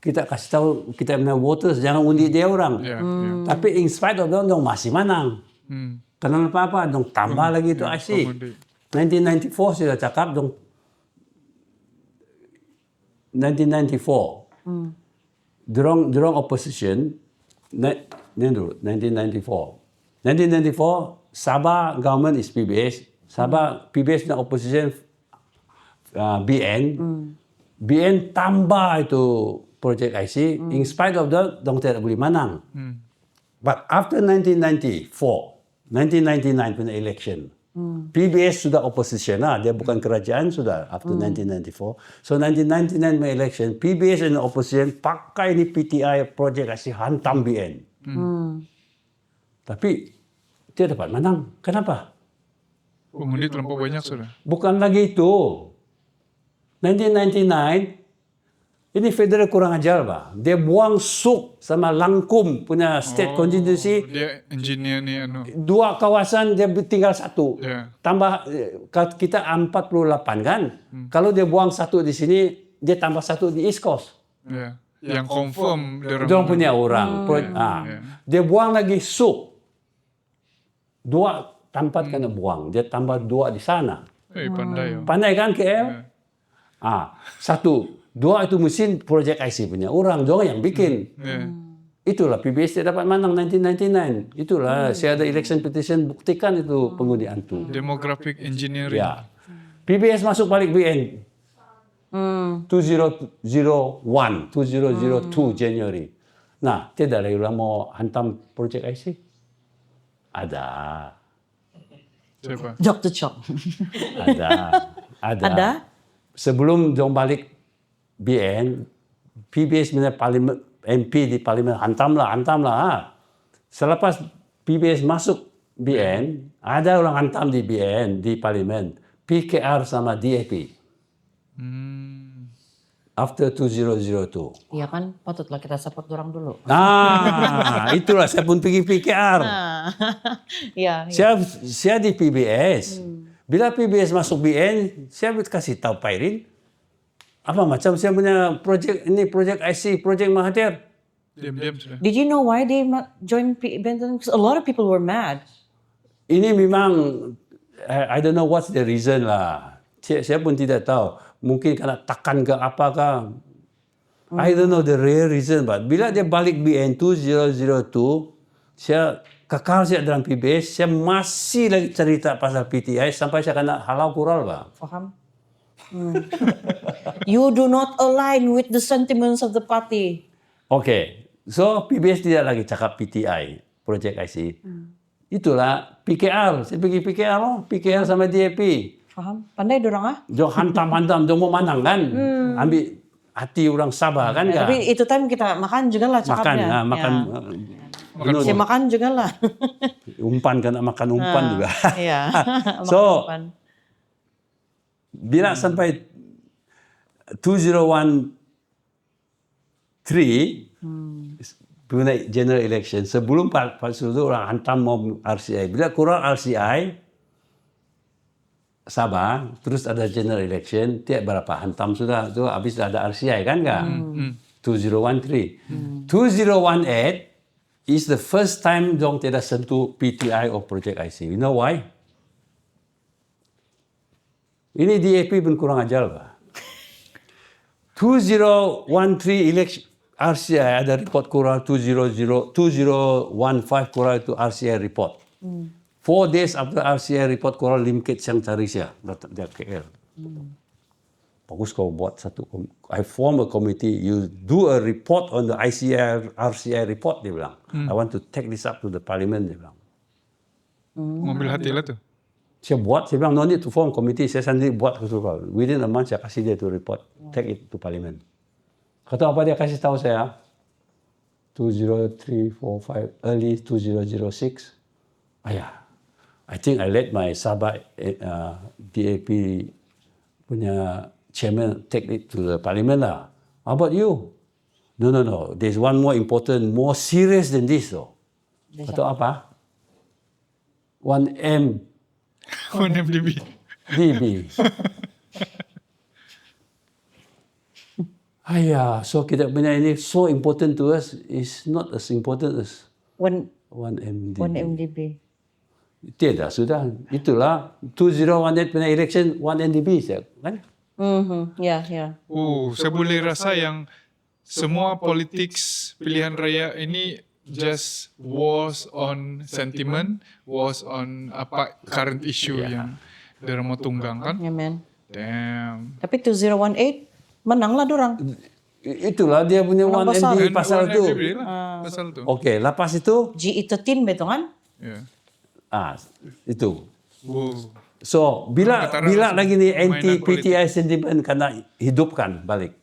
kita kasih tahu kita punya voters jangan undi dia orang. Yeah, Tapi in spite of that, dong masih menang. Kenapa apa? Dong tambah lagi itu IC. pengundi. 1994 sudah cakap dong. 1994. Dorong opposition. 1994. 1994 Sabah government is PBS. Sabah PBS dan opposition BN. BN tambah itu project IC. In spite of that, dong tidak boleh menang. But after 1999 punya election, PBS sudah opposition dia bukan kerajaan sudah after 1994. So 1999 punya election, PBS dan opposition pakai ini PTI project IC hantam BN. Tapi dia dapat menang. Kenapa? Pengundi terlampau banyak sudah. Bukan lagi itu. 1999 ini federal kurang ajar, Pak. Dia buang SUK sama Langkum punya state constituency. Dia engineer ni Dua kawasan dia tinggal satu. Yeah. Tambah kita 48 kan. Kalau dia buang satu di sini, dia tambah satu di East Coast. Yeah. Yang confirm Dia punya orang. Dia buang lagi SUK. Dua tempat kena buang. Dia tambah dua di sana. Pandai. Pandai kan KL? Satu. Dua itu mesin project IC punya orang. Jangan yang bikin. Itulah PBS dia dapat menang 1999. Itulah saya ada election petition buktikan itu pengundian itu. Demographic engineering. Ya. PBS masuk balik BN. 2002 January. Nah, tidak lagi mau hantam project IC. Ada. Siapa? Dr. Chong. Ada. Sebelum jom balik BN, PBS punya parlimen, MP di parlimen hantam lah. Selepas PBS masuk BN, ada orang hantam di BN di parlimen, PKR sama DAP. After 2002. Iya kan, patutlah kita support orang dulu. Itulah saya pun pergi PKR. Iya. Saya di PBS. Bila PBS masuk BN, saya kasih tahu Pairin. Apa macam saya punya project IC, project Mahathir. Diam-diam sudah. Did you know why they joined Benton? Because a lot of people were mad. Ini memang, I don't know what's the reason lah. Saya pun tidak tahu. Mungkin karena tekan ke apakah. I don't know the real reason. But bila dia balik BN 2002, saya kekal saya dalam PBS, saya masih lagi cerita pasal PTI sampai saya kena halau kural, Pak. Faham? You do not align with the sentiments of the party. Okay. So PBS tidak lagi cakap PTI, Project IC. Itulah PKR. Saya pergi PKR, PKR sama DAP. Faham? Pandai dorang Jom hantam-hantam, jom mau menang kan. Ambil hati orang Sabah kan. Tapi itu time kita makan juga lah cakapnya. Makan. Saya makan juga lah. Umpan kan, makan umpan juga. Iya. So, bila sampai 2013 punya general election, sebelum Pak Sudu orang hantam mau RCI. Bila kurang RCI, Sabah, terus ada general election, tiap berapa hantam sudah, tu habis ada RCI kan enggak? 2013. 2018 is the first time dong tidak sentuh PTI or Project IC. You know why? Ini DAP pun kurang ajar, Pak. 2013 election RCI ada report kurang 2015 kurang itu RCI report. 4 days after RCI report kurang limkit yang cari saya dari KL. Bagus kau buat satu. I form a committee. You do a report on the RCI report, dia bilang. I want to take this up to the parliament, dia bilang. Mobil hati lah tu. Saya buat, saya bilang, no need to form committee. Saya sendiri buat kesukaan. Within a month, saya kasih dia to report. Take it to parliament. Kata apa dia kasih tahu saya? 2003, 4, 5, early 2006. Ayah, I think I let my Sabah DAP punya chairman take it to the parliament lah. How about you? No. There's one more important, more serious than this though. Atau apa? 1M 1MDB. DB. So kita punya ini so important to us is not as important as 1MDB. 1 MDB. Tidak, sudah. Itulah 2018 punya election 1MDB kan? Ya. Saya boleh rasa yang semua politics pilihan raya ini just was on sentiment, was on apa current issue yang dia mau tunggang kan? Ya, man. Damn. Tapi 2018 menanglah dorang. Itulah dia punya Kenapa 1MDB pasal tu. Pasal tu. Okey, lepas itu GE13 betul kan? Ya. itu. Wow. So, bila lagi ni anti-PTI sentiment kena hidupkan balik.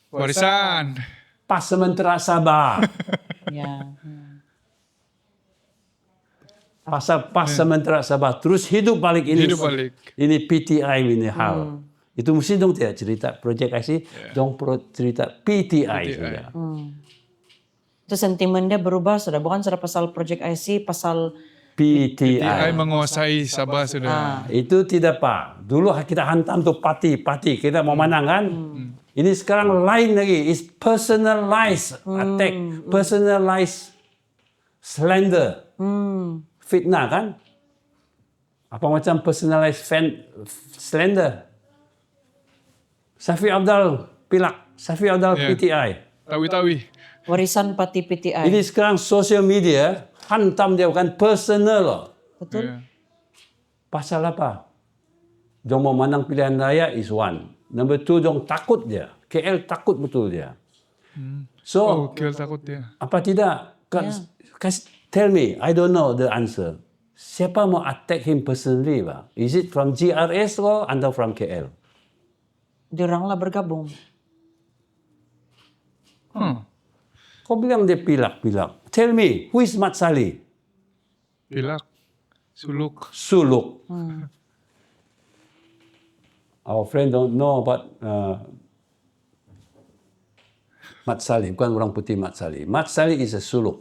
Warisan. Pas sementara Sabah. Ya. Pas sementara Sabah terus hidup balik ini. Hidup balik. Ini PTI ini hal. Itu mesti dong tidak cerita projek IC, dong cerita PTI sudah. Itu sentimen dia berubah sudah, bukan sudah pasal Project IC, pasal PTI menguasai Sabah sudah. Itu tidak Pak. Dulu kita hantam tuh parti, kita mau menang kan. Ini sekarang lain lagi, is personalized attack, personalized slander, fitnah kan? Apa macam personalized slander? Safi Abdal pilak, Safi Abdal PTI. Tawi-tawi. warisan parti PTI. Ini sekarang social media hantam dia bukan personal loh. Betul? Yeah. Pasal apa? Jom mau menang pilihan raya is one. Number two, jom takut dia. KL takut betul dia. So, KL takut dia. apa tidak? Tell me, I don't know the answer. Siapa mau attack him personally, Pak? Is it from GRS or atau from KL? Dioranglah bergabung. Kau bilang dia pilak. Tell me, who is Mat Salleh? Pilak. Suluk. Our friend don't know about Mat Salleh. Bukan orang putih Mat Salleh. Mat Salleh is a suluk.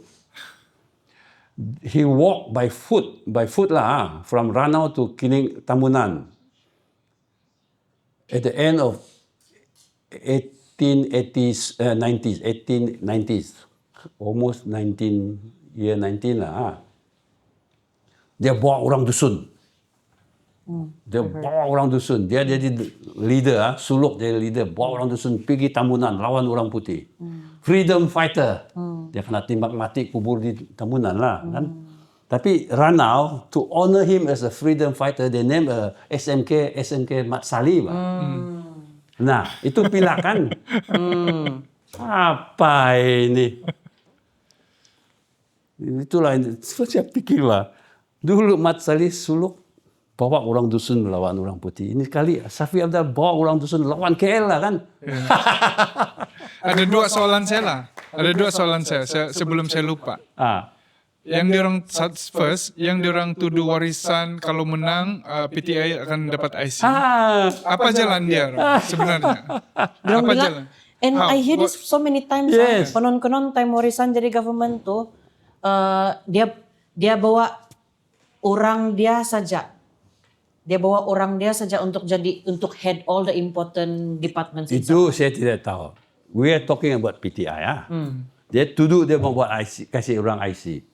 He walked by foot lah, from Ranau to Kining Tambunan. At the end of 1890s, almost 19 lah. Dia bawa orang dusun. Dia jadi leader, suluk jadi leader, bawa orang dusun pergi Tambunan lawan orang putih. Freedom fighter. Dia kena timbak mati, kubur di Tambunan lah kan. Tapi Ranau, to honor him as a freedom fighter, they name SMK Mat Salleh. Nah, itu pilak kan? Apa ini? Itulah, saya pikirlah. Dulu Mat Salleh suluk, bawa orang dusun melawan orang putih. Ini kali Safi Abdal bawa orang dusun lawan KL lah kan? Ada dua soalan saya sebelum saya lupa. Yang diorang first, yang diorang tuduh warisan kalau menang PTI akan dapat IC. Apa jalan dia sebenarnya? Apa jalan? And I hear this so many times. Yes. Konon-konon time warisan jadi government tuh, dia bawa orang dia saja. Dia bawa orang dia saja untuk head all the important departments. Itu saya tidak tahu. We are talking about PTI. Dia tuduh dia mau buat IC, kasih orang IC.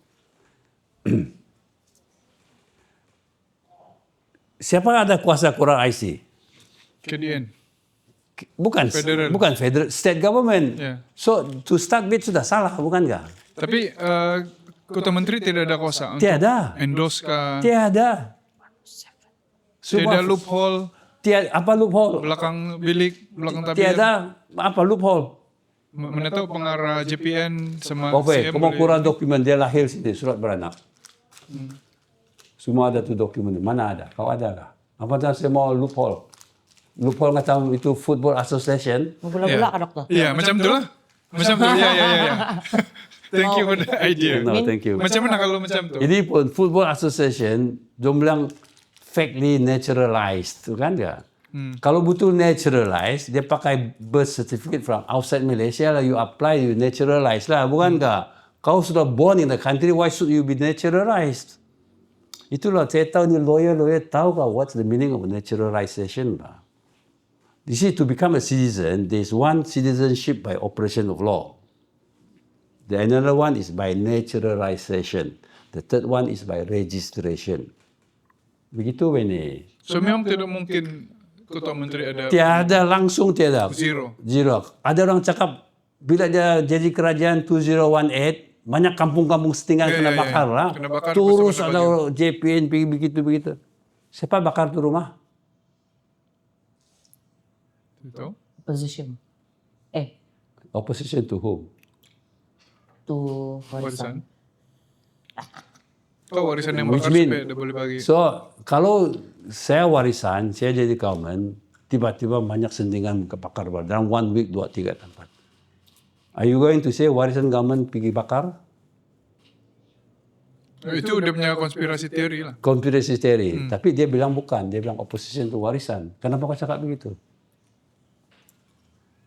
Siapa ada kuasa kurang IC? KDN. Bukan federal, state government. Yeah. So to start with sudah salah, bukankah? Tapi Kota Menteri tidak ada kuasa untuk Tiada. endorse ke. Tiada. Tidak loophole. Apa loophole? Belakang bilik, belakang tabir. Tiada. Apa loophole? Mana tahu pengarah JPN sama Oke, CM kamu boleh. kurang dokumen dia lahir sini surat beranak. Semua ada tu dokumen. Mana ada? Kau ada kah? Apa dah saya mau loophole? Loophole macam itu Football Association. Gula-gula kan dokter? Iya, macam itulah. Macam tu, ya. Thank you for the idea. No, thank you. Macam mana kalau macam tu? Ini pun Football Association, dia bilang fakely naturalized, tu kan dia? Kalau betul naturalized, dia pakai birth certificate from outside Malaysia lah, you apply, you naturalized lah, bukan kah? Kau sudah born in the country, why should you be naturalized? Itulah saya tahu ni lawyer tahu kah what's the meaning of naturalization lah. You see, to become a citizen, there's one citizenship by operation of law. The another one is by naturalization. The third one is by registration. Begitu ini. So memang tidak mungkin Ketua Menteri ada Tiada langsung tiada. zero. Ada orang cakap bila dia jadi kerajaan 2018, banyak kampung-kampung setinggal kena bakar lah. Kena bakar, Terus pasal ada JPN pergi begitu-begitu. Siapa bakar tu rumah? Itu. Position. Opposition to whom? To Warisan. warisan. Oh, warisan yang Which bakar mean- supaya dia boleh bagi. So, kalau saya warisan, saya jadi government, tiba-tiba banyak sentingan kebakar dalam 1 week, 2, 3 tempat. Are you going to say warisan government pergi bakar? Itu dia punya konspirasi teori lah. Conspiracy theory. Tapi dia bilang bukan. Dia bilang opposition to warisan. Kenapa kau cakap begitu?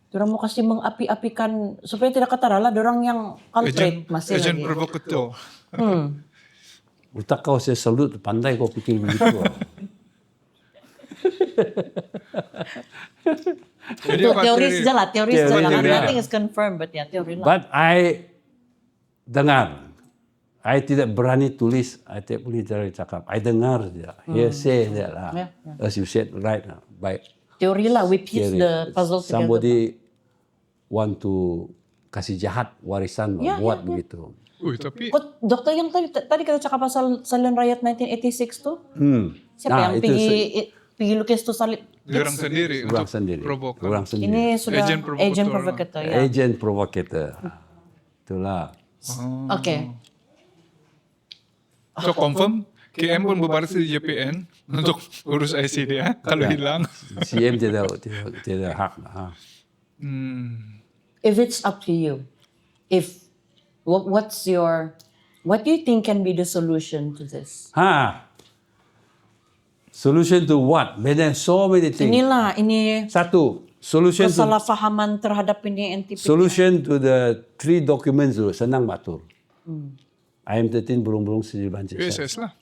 Diorang mau kasih mengapi-apikan supaya tidak kata rala diorang yang culprit masih Agent lagi. provokator. Utak kau saya salut, pandai kau fikir begitu. Jadi Itu apa teori teori? saja lah, teori saja lah. Teori, ya. Nothing is confirmed, but ya teori lah. But I dengar. I tidak berani tulis. I tidak boleh cakap. I dengar saja. Hearsay saja lah. Ya, As you said, right. By Teori lah, we piece theory. the puzzle together. Somebody want to kasih jahat warisan, buat begitu. Tapi Kok dokter yang tadi kita cakap pasal Salin Riot 1986 tuh, siapa yang itu pergi lukis tuh salib? diorang sendiri orang untuk sendiri. provoke. Orang sendiri. Ini sudah Agent provocateur agent lah. provocateur ya. Agent provocator. Itulah. Oke. So confirm KM pun berbaris di JPN untuk urus ICD ya. Kalau hilang. CM tidak hak. If it's up to you, what do you think can be the solution to this? Solution to what? There's so many things. Inilah ini Satu, solution to kesalahpahaman terhadap ini NTP. solution to the 3 documents dulu senang batur. IM13 belum setuju banjir. PSS lah.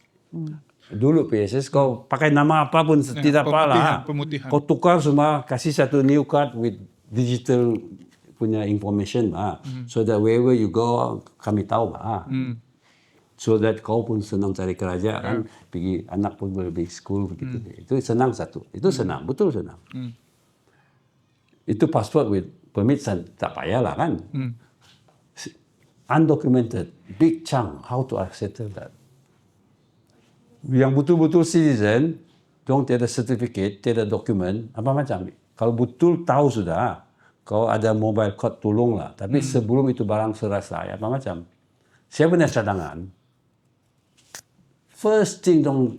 Dulu PSS kau pakai nama apapun tidak apa. pemutihan. Kau tukar semua, kasih satu new card with digital punya information so that wherever you go kami tahu so that kau pun senang cari kerja kan, pergi anak pun boleh pergi school begitu. Itu senang satu. Itu senang, betul senang. Itu passport with permit tak payahlah kan. Undocumented, big chunk, how to settle that? Yang betul-betul citizen, dong tiada certificate, tiada dokumen, apa macam? Kalau betul tahu sudah, kau ada mobile code tolonglah. Tapi sebelum itu barang selesai, apa macam? Saya punya cadangan, first thing dong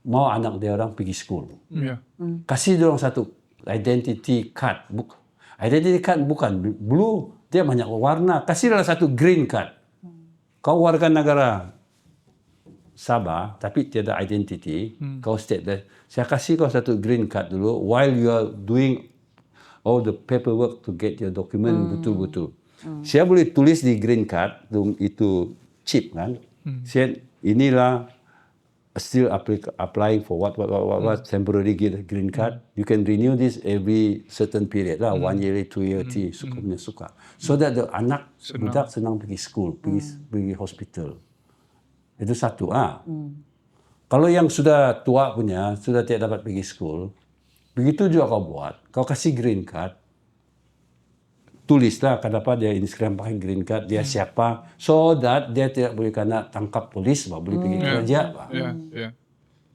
mau anak dia orang pergi school. Ya. Kasih dia orang satu identity card. Identity card bukan blue, dia banyak warna. Kasihlah satu green card. Kau warga negara Sabah, tapi tiada identity, kau state there. Saya kasih kau satu green card dulu, while you are doing all the paperwork to get your document betul-betul. Saya boleh tulis di green card, itu chip kan. Saya inilah still applying for what temporary get a green card. You can renew this every certain period lah, 1 year, 2 year, suka. So that the anak budak senang pergi school, pergi hospital. Itu satu Kalau yang sudah tua punya, sudah tidak dapat pergi school, begitu juga kau buat. Kau kasih green card, tulislah kenapa dia Instagram pakai green card, dia siapa, so that dia tidak boleh kena tangkap polis, boleh pergi kerja. Ya.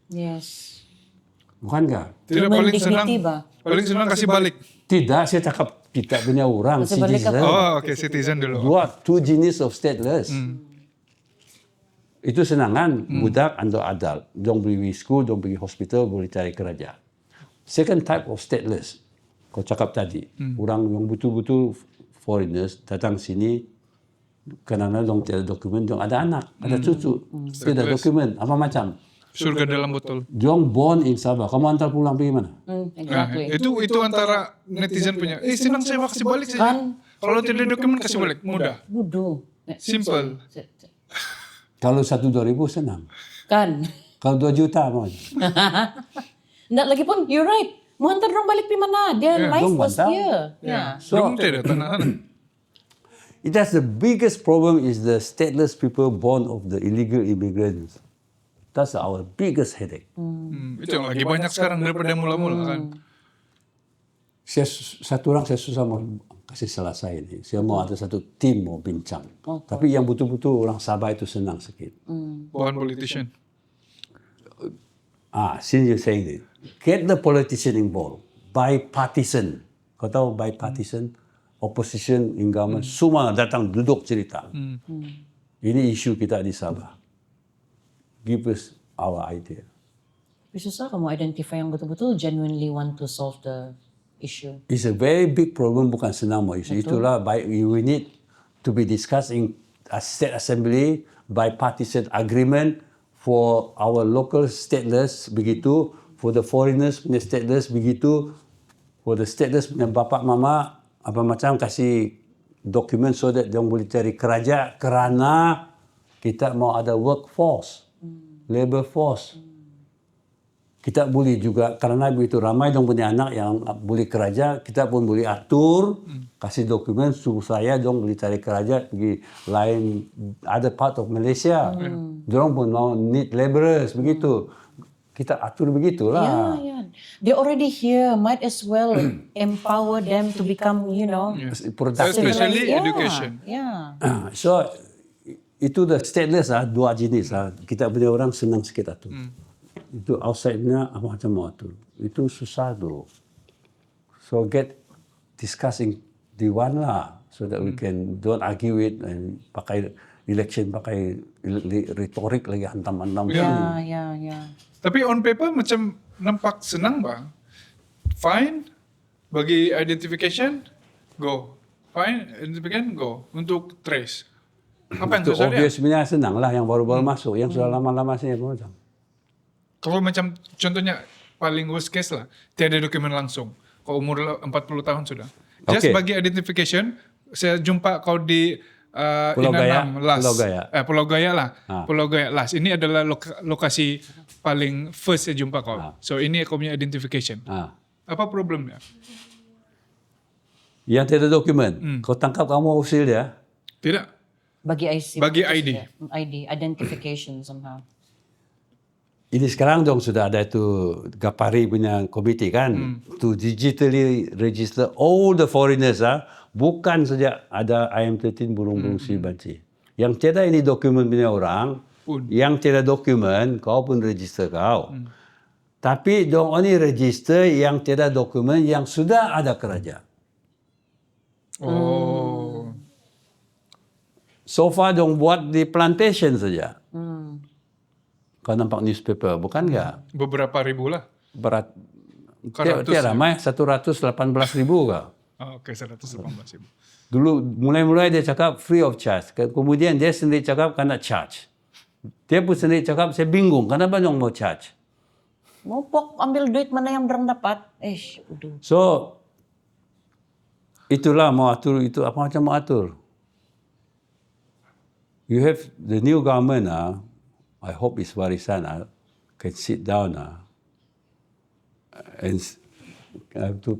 Yes. Bukan enggak? Tidak Human paling senang. dignity ba? Paling senang kasih balik. Tidak, saya cakap kita punya orang, Kasih balik citizen. Oh, oke, citizen dulu. Dua, 2 jenis of stateless. Itu senangan, budak atau adult. Dong pergi school, dong pergi hospital, boleh cari kerja. Second type of stateless, kau cakap tadi, orang yang betul-betul foreigners datang sini kerana dong tiada dokumen, dong ada anak, ada cucu, tiada dokumen, apa macam. Surga dalam botol. Dong born in Sabah, kamu antar pulang pergi mana? Exactly. Itu antara netizen punya. Senang saya kasih balik saja. Kan? Kalau tidak dokumen kasih balik, mudah. Bodoh. Simple. Kalau 1-2 ribu senang. Kan? Kalau 2 juta mau. Nggak lagi pun, you're right. Mau hantar dong balik di mana? Their life dong was bantah. here. Yeah. Dong tidak tanah-tanah. That's the biggest problem is the stateless people born of the illegal immigrants. That's our biggest headache. Itu yang lagi banyak sekarang daripada mula-mula kan. Satu orang saya susah mau kasih selesai ini. Saya mau ada satu tim mau bincang. Tapi yang betul-betul orang Sabah itu senang sikit. Bukan politician. Since you're saying it, get the politician involved. Bipartisan. Kau tahu bipartisan? Opposition in government. Semua datang duduk cerita. Ini isu kita di Sabah. Give us our idea. Tapi susah kamu identify yang betul-betul genuinely want to solve the issue. It's a very big problem, bukan senang mau isu. Itulah we need to be discussed in a state assembly, bipartisan agreement for our local stateless begitu, for the foreigners punya stateless begitu, for the stateless punya bapak mama apa macam kasih dokumen so that dia boleh cari kerja kerana kita mau ada workforce, labor force. Kita boleh juga, karena begitu ramai dong punya anak yang boleh kerja, kita pun boleh atur, kasih dokumen supaya dong boleh cari kerja pergi lain, other part of Malaysia. Dorang pun mau need laborers, begitu. Kita atur begitulah. Yeah. They're already here. Might as well empower them to become, Productive. Especially Yeah. education. Yeah. So, itu the stateless dua jenis Kita punya orang senang sikit atur. Itu outside-nya apa macam mau atur. Itu susah dulu. So get discussing the one lah, so that we can don't argue it and pakai election pakai retorik lagi hantam-hantam. Yeah. Tapi on paper macam nampak senang bang. Fine, bagi identification, go. Fine, identification, go. Untuk trace. Apa yang Itu susah dia? obvious sebenarnya senang lah yang baru-baru masuk, yang sudah lama-lama sini apa macam. Kalau macam contohnya paling worst case lah, tiada dokumen langsung. Kau umur 40 tahun sudah. Just Okay. bagi identification, saya jumpa kau di Pulau Gaya, Inanam, Las. Pulau Gaya. Pulau Gaya lah. Pulau Gaya Las. Ini adalah lokasi paling first saya jumpa kau. So ini kau punya identification. Apa problemnya? Yang tidak dokumen, kau tangkap kamu usil dia. Tidak. Bagi IC. Bagi ID. ID, identification somehow. Ini sekarang dong sudah ada itu Gapari punya komite kan, to digitally register all the foreigners bukan saja ada IM13 burung-burung si banci. Yang tiada ini dokumen punya orang, yang tiada dokumen kau pun register kau. Tapi dong ini register yang tiada dokumen yang sudah ada kerja. Oh. So far dong buat di plantation saja. Kau nampak newspaper, bukan enggak? Beberapa ribu lah. Berat. Keratus Tiada ramai, 118,000 kau. Oke, 118,000. Dulu mulai-mulai dia cakap free of charge. Kemudian dia sendiri cakap kena charge. Dia pun sendiri cakap saya bingung kenapa dong mau charge. Mau ambil duit mana yang berang dapat? Udah. So itulah mau atur itu apa macam mau atur. You have the new government I hope it's Warisan can sit down and to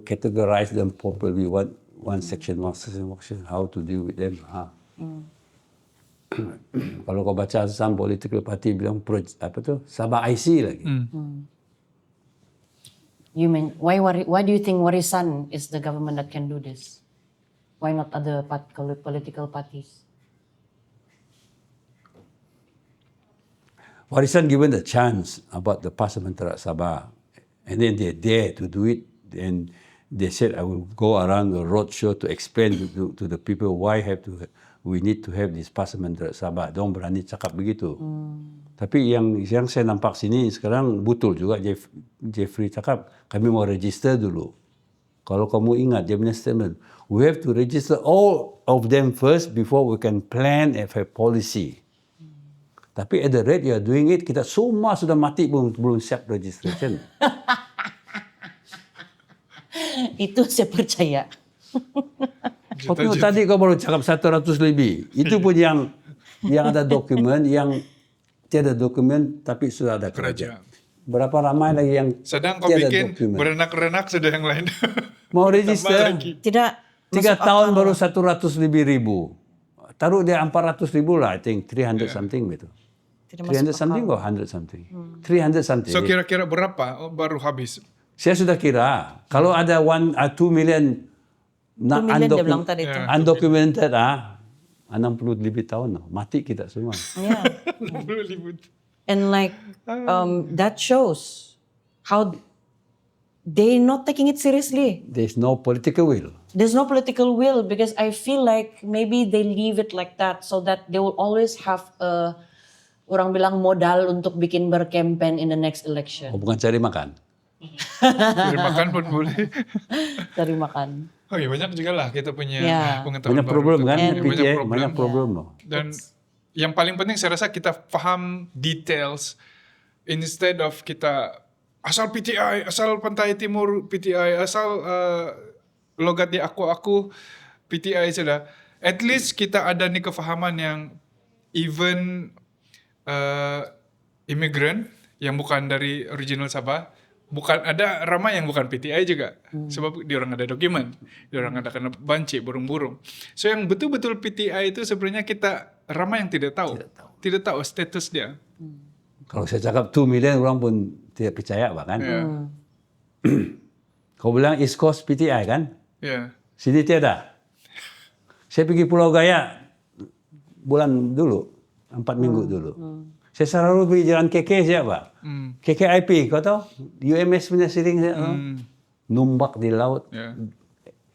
categorize them properly. One section, how to deal with them. Kalau kau baca some political party bilang Sabah IC lagi. You mean why do you think Warisan is the government that can do this? Why not other political parties? Warisan given the chance about the Parliamentary Sabah, and then they dare to do it, and they said I will go around the roadshow to explain to the people why we need to have this Parliamentary Sabah. Don't berani cakap begitu. Tapi yang saya nampak sini sekarang betul juga Jeffrey cakap kami mau register dulu. Kalau kamu ingat dia punya statement, we have to register all of them first before we can plan a policy. Tapi at the rate you are doing it, kita semua sudah mati belum siap registration. Itu saya percaya. Kau tengok tadi kau baru cakap 100 lebih. Itu pun yang ada dokumen, yang tiada dokumen tapi sudah ada kerajaan. Berapa ramai lagi yang Sedang kau tiada bikin dokumen. berenak-renak sudah yang lain. Mau register Tidak 3 tahun baru 100 lebih ribu. Taruh dia 400 ribu lah, I think 300 something gitu. Tidak 300 something or 100 something? 300 something. So kira-kira berapa baru habis? Saya sudah kira, kalau ada 2 million 2 million dia bilang tadi itu. undocumented 60 lebih tahun mati kita semua. Yeah. 60,000. And like that shows how they not taking it seriously. There's no political will. There's no political will because I feel like maybe they leave it like that so that they will always have orang bilang modal untuk bikin berkampanye in the next election. Oh, bukan cari makan. Cari makan pun boleh. Cari makan. Oh iya banyak juga lah kita punya Yeah. pengetahuan Banyak baru problem tentang- kan, Iya, PTA, problem. banyak problem loh. Dan yang paling penting saya rasa kita paham details instead of kita asal PTI, asal Pantai Timur PTI, asal logat di aku PTI sudah. At least kita ada nih kefahaman yang even imigran yang bukan dari original Sabah, bukan ada ramai yang bukan PTI juga. Sebab di orang ada dokumen, di orang ada kena banci burung-burung. So yang betul-betul PTI itu sebenarnya kita ramai yang tidak tahu. Tidak tahu status dia. Kalau saya cakap 2 million orang pun tidak percaya bahkan. Kau bilang East Coast PTI kan? Ya. Sini tiada. Saya pergi Pulau Gaya bulan dulu, 4 minggu dulu. Saya selalu pergi jalan KK siapa? KKIP, kau tahu? UMS punya sering saya. Numbak di laut, Ya.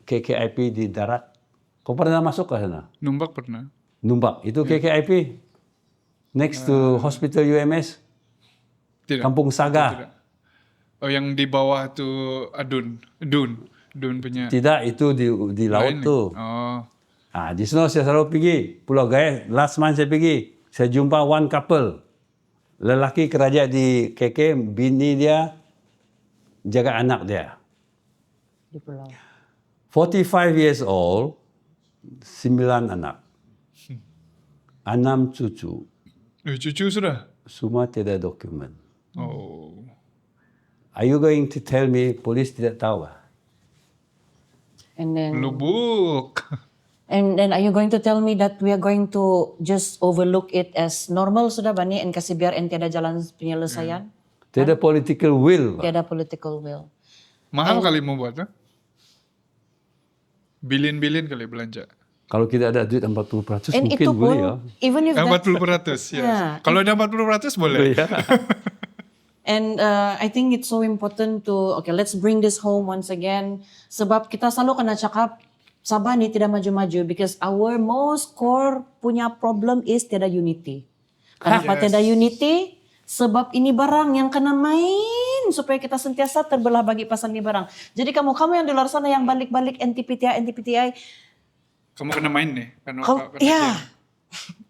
KKIP di darat. Kau pernah masuk ke sana? Numbak pernah. Numbak, itu KKIP. Next to Hospital UMS, Tidak. Kampung Saga. Tidak. Oh yang di bawah tuh Dun punya. Tidak, itu di laut lain nih. tuh. Oh. Di sana saya selalu pergi. Pulau Gaya, last month saya pergi. Saya jumpa one couple. Lelaki kerja di KK, bini dia jaga anak dia. Di pulau. 45 years old, 9 anak. 6 cucu. Cucu sudah. Semua tidak dokumen. Oh. Are you going to tell me polis tidak tahu? And then Lubuk. And then are you going to tell me that we are going to just overlook it as normal sudah Bani and kasih biar ente ada jalan penyelesaian? Tidak political will. Tiada political will. Mahal kali mau buat, ha? Bilin-bilin kali belanja. Kalau kita ada duit 40% And mungkin itu boleh pun ya. even if that, 40%, yes. Yeah. Kalau ada 40% boleh. and I think it's so important to let's bring this home once again sebab kita selalu kena cakap Sabah ni tidak maju-maju because our most core punya problem is tiada unity. Kenapa tiada unity? Sebab ini barang yang kena main supaya kita sentiasa terbelah bagi pasal ini barang. Jadi kamu yang di luar sana yang balik-balik NTPTI, Kamu kena main nih. Karena ya.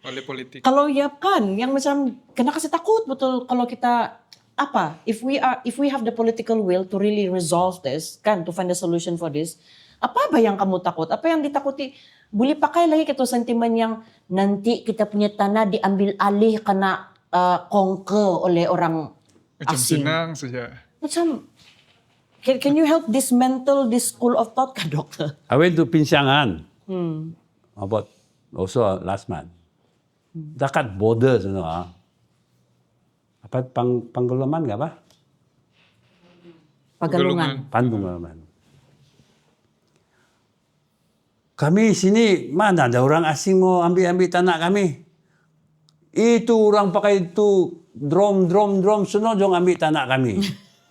oleh politik. Kalau ya kan, yang macam kena kasih takut betul kalau kita if we have the political will to really resolve this, kan, to find a solution for this, apa yang kamu takut? Apa yang ditakuti? Boleh pakai lagi itu sentimen yang nanti kita punya tanah diambil alih kena conquer oleh orang Macam asing. senang saja. Macam, can you help dismantle this school of thought, Kak Dokter? I went to Pinsangan about also last month. Dekat border sana. Apa Panggelaman nggak apa? Pagalungan. Panggelaman. Kami sini mana ada orang asing mau ambil tanah kami. Itu orang pakai itu drum semua jong ambil tanah kami.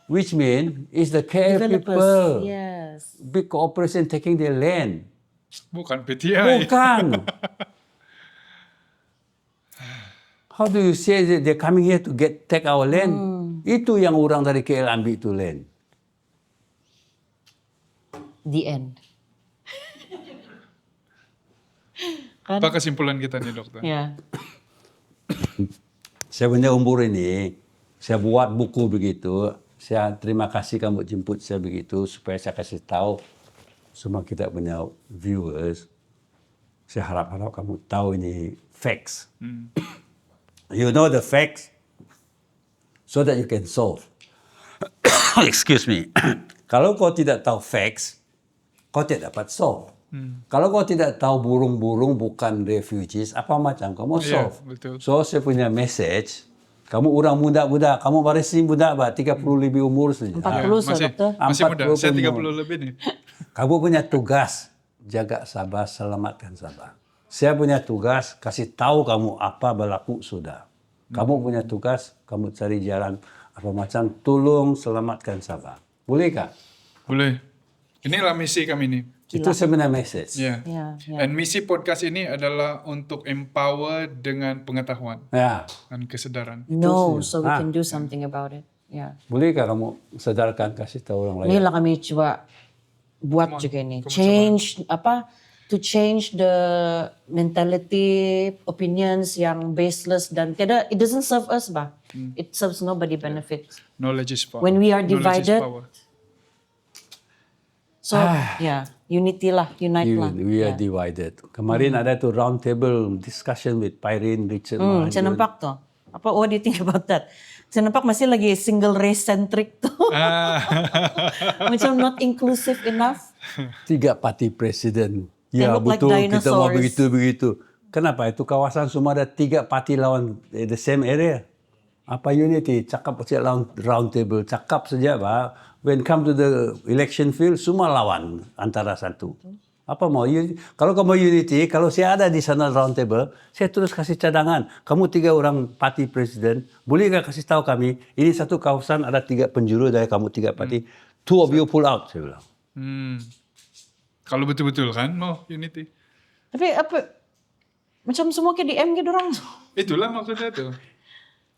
Which mean is the KL people. Yes. Big corporation taking their land. Bukan PTI. Bukan. How do you say that they're coming here to take our land? Itu yang orang dari KL ambil itu land. The end. Kan? Apa kesimpulan kita nih dokter? Ya. Saya punya umur ini, saya buat buku begitu. Saya terima kasih kamu jemput saya begitu supaya saya kasih tahu semua kita punya viewers. Saya harap kamu tahu ini facts. You know the facts so that you can solve. Excuse me. Kalau kau tidak tahu facts, kau tidak dapat solve. Kalau kau tidak tahu burung-burung bukan refugees, apa macam kau mau Iya, solve? betul. So saya punya message, kamu orang muda-muda, kamu baru sih muda, 30 lebih umur saja. 40 masih, dokter. masih muda. 40 Saya umur. 30 lebih nih. Kamu punya tugas jaga Sabah, selamatkan Sabah. Saya punya tugas kasih tahu kamu apa berlaku sudah. Kamu punya tugas, kamu cari jalan apa macam, tolong selamatkan Sabah. Bolehkah? Boleh. Inilah misi kami nih. Itu sebenarnya message. Ya. Ya, ya. Dan misi podcast ini adalah untuk empower dengan pengetahuan Ya, dan kesadaran. No, so we can do something about it. Ya. bolehkah kamu sadarkan kasih tahu orang lain? Inilah kami coba buat juga ini. Change to change the mentality, opinions yang baseless dan tidak, it doesn't serve us bah. It serves nobody benefit. Knowledge is power. When we are Knowledge is divided, power. So yeah, unity lah, unite lah. We are divided. Kemarin ada tuh round table discussion with Pyrin, Richard. Saya nampak tuh. What do you think about that? Saya nampak masih lagi single race centric tuh. Macam not inclusive enough. 3 parti presiden. They Ya look like betul, kita mau dinosaurs. begitu-begitu. Kenapa? Itu kawasan semua ada 3 parti lawan the same area. Apa unity? Cakap saja round table. Cakap saja, Pak. When come to the election field, semua lawan antara satu. Apa mau? Kalau kamu unity, kalau saya ada di sana round table, saya terus kasih cadangan. Kamu 3 orang parti presiden, boleh nggak kasih tahu kami, ini satu kawasan ada 3 penjuru dari kamu 3 parti. 2 of you pull out, saya bilang. Kalau betul-betul kan mau unity. Tapi macam semua ke DM ke dorang. Itulah maksudnya tuh.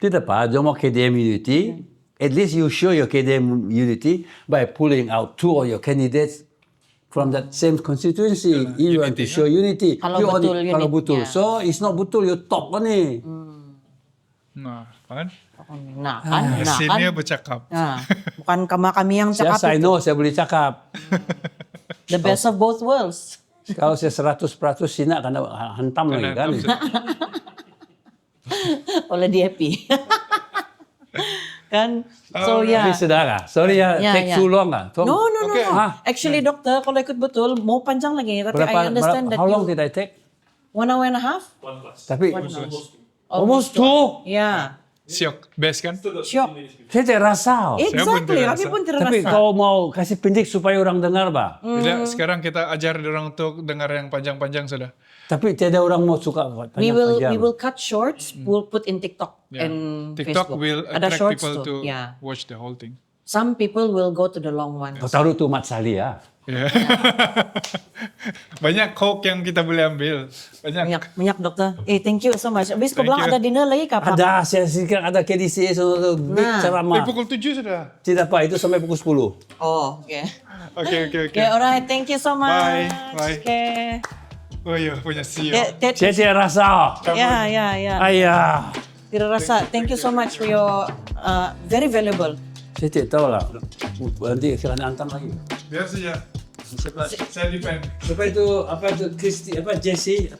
Tidak Pak, jangan mau KDM unity. At least you show your KDM unity by pulling out 2 of your candidates from that same constituency. You want to show unity. Kalau You betul only, kalau unity, betul. ya. So it's not betul, you talk only. Nah, kan? Nah kan, Hasilnya bercakap. Nah, bukan kami yang Saya cakap say itu. no, saya boleh cakap. The best of both worlds. Kalau saya 100% sinak kena hantam lagi kan. Oleh DAP. Kan? So Ini yeah. saudara, sorry ya, Ya, take ya. too long ah. No. Okay. Actually, dokter, kalau ikut betul, mau panjang lagi. Tapi I understand that how long you, did I take? 1 hour and a half? Tapi almost 2. Yeah. Siok, best kan? Syok. Saya tidak rasa. Exactly, tidak kami rasa. pun tidak Tapi rasa. kau mau kasih pendek supaya orang dengar, Pak. Tidak, sekarang kita ajar orang untuk dengar yang panjang-panjang sudah. Tapi tiada orang mau suka We panjang-panjang. will cut shorts, we'll put in TikTok Yeah. and TikTok Facebook. will Ada attract shorts people tuh. to Yeah. watch the whole thing. Some people will go to the long ones. Kau taruh tuh Mat Sali ya. Yeah. Banyak hoax yang kita boleh ambil. Banyak dokter. Thank you so much. Habis kau Thank bilang you. ada dinner lagi kapan? Ada, saya sekarang ada KDCA so big Nah. ceramah. Pukul 7 sudah. Tidak Pak, itu sampai pukul 10. Oh, okay. Oke. Okay, alright. Thank you so much. Bye. Bye. Okay. Oh iya, punya siok. Saya tidak rasa. Ya. Ayah. Tidak rasa. Thank you so much for your very valuable. Saya tidak tahu lah. Nanti saya akan hantam lagi. Biar saja. Saya defend. Apa itu Kristi, Jesse,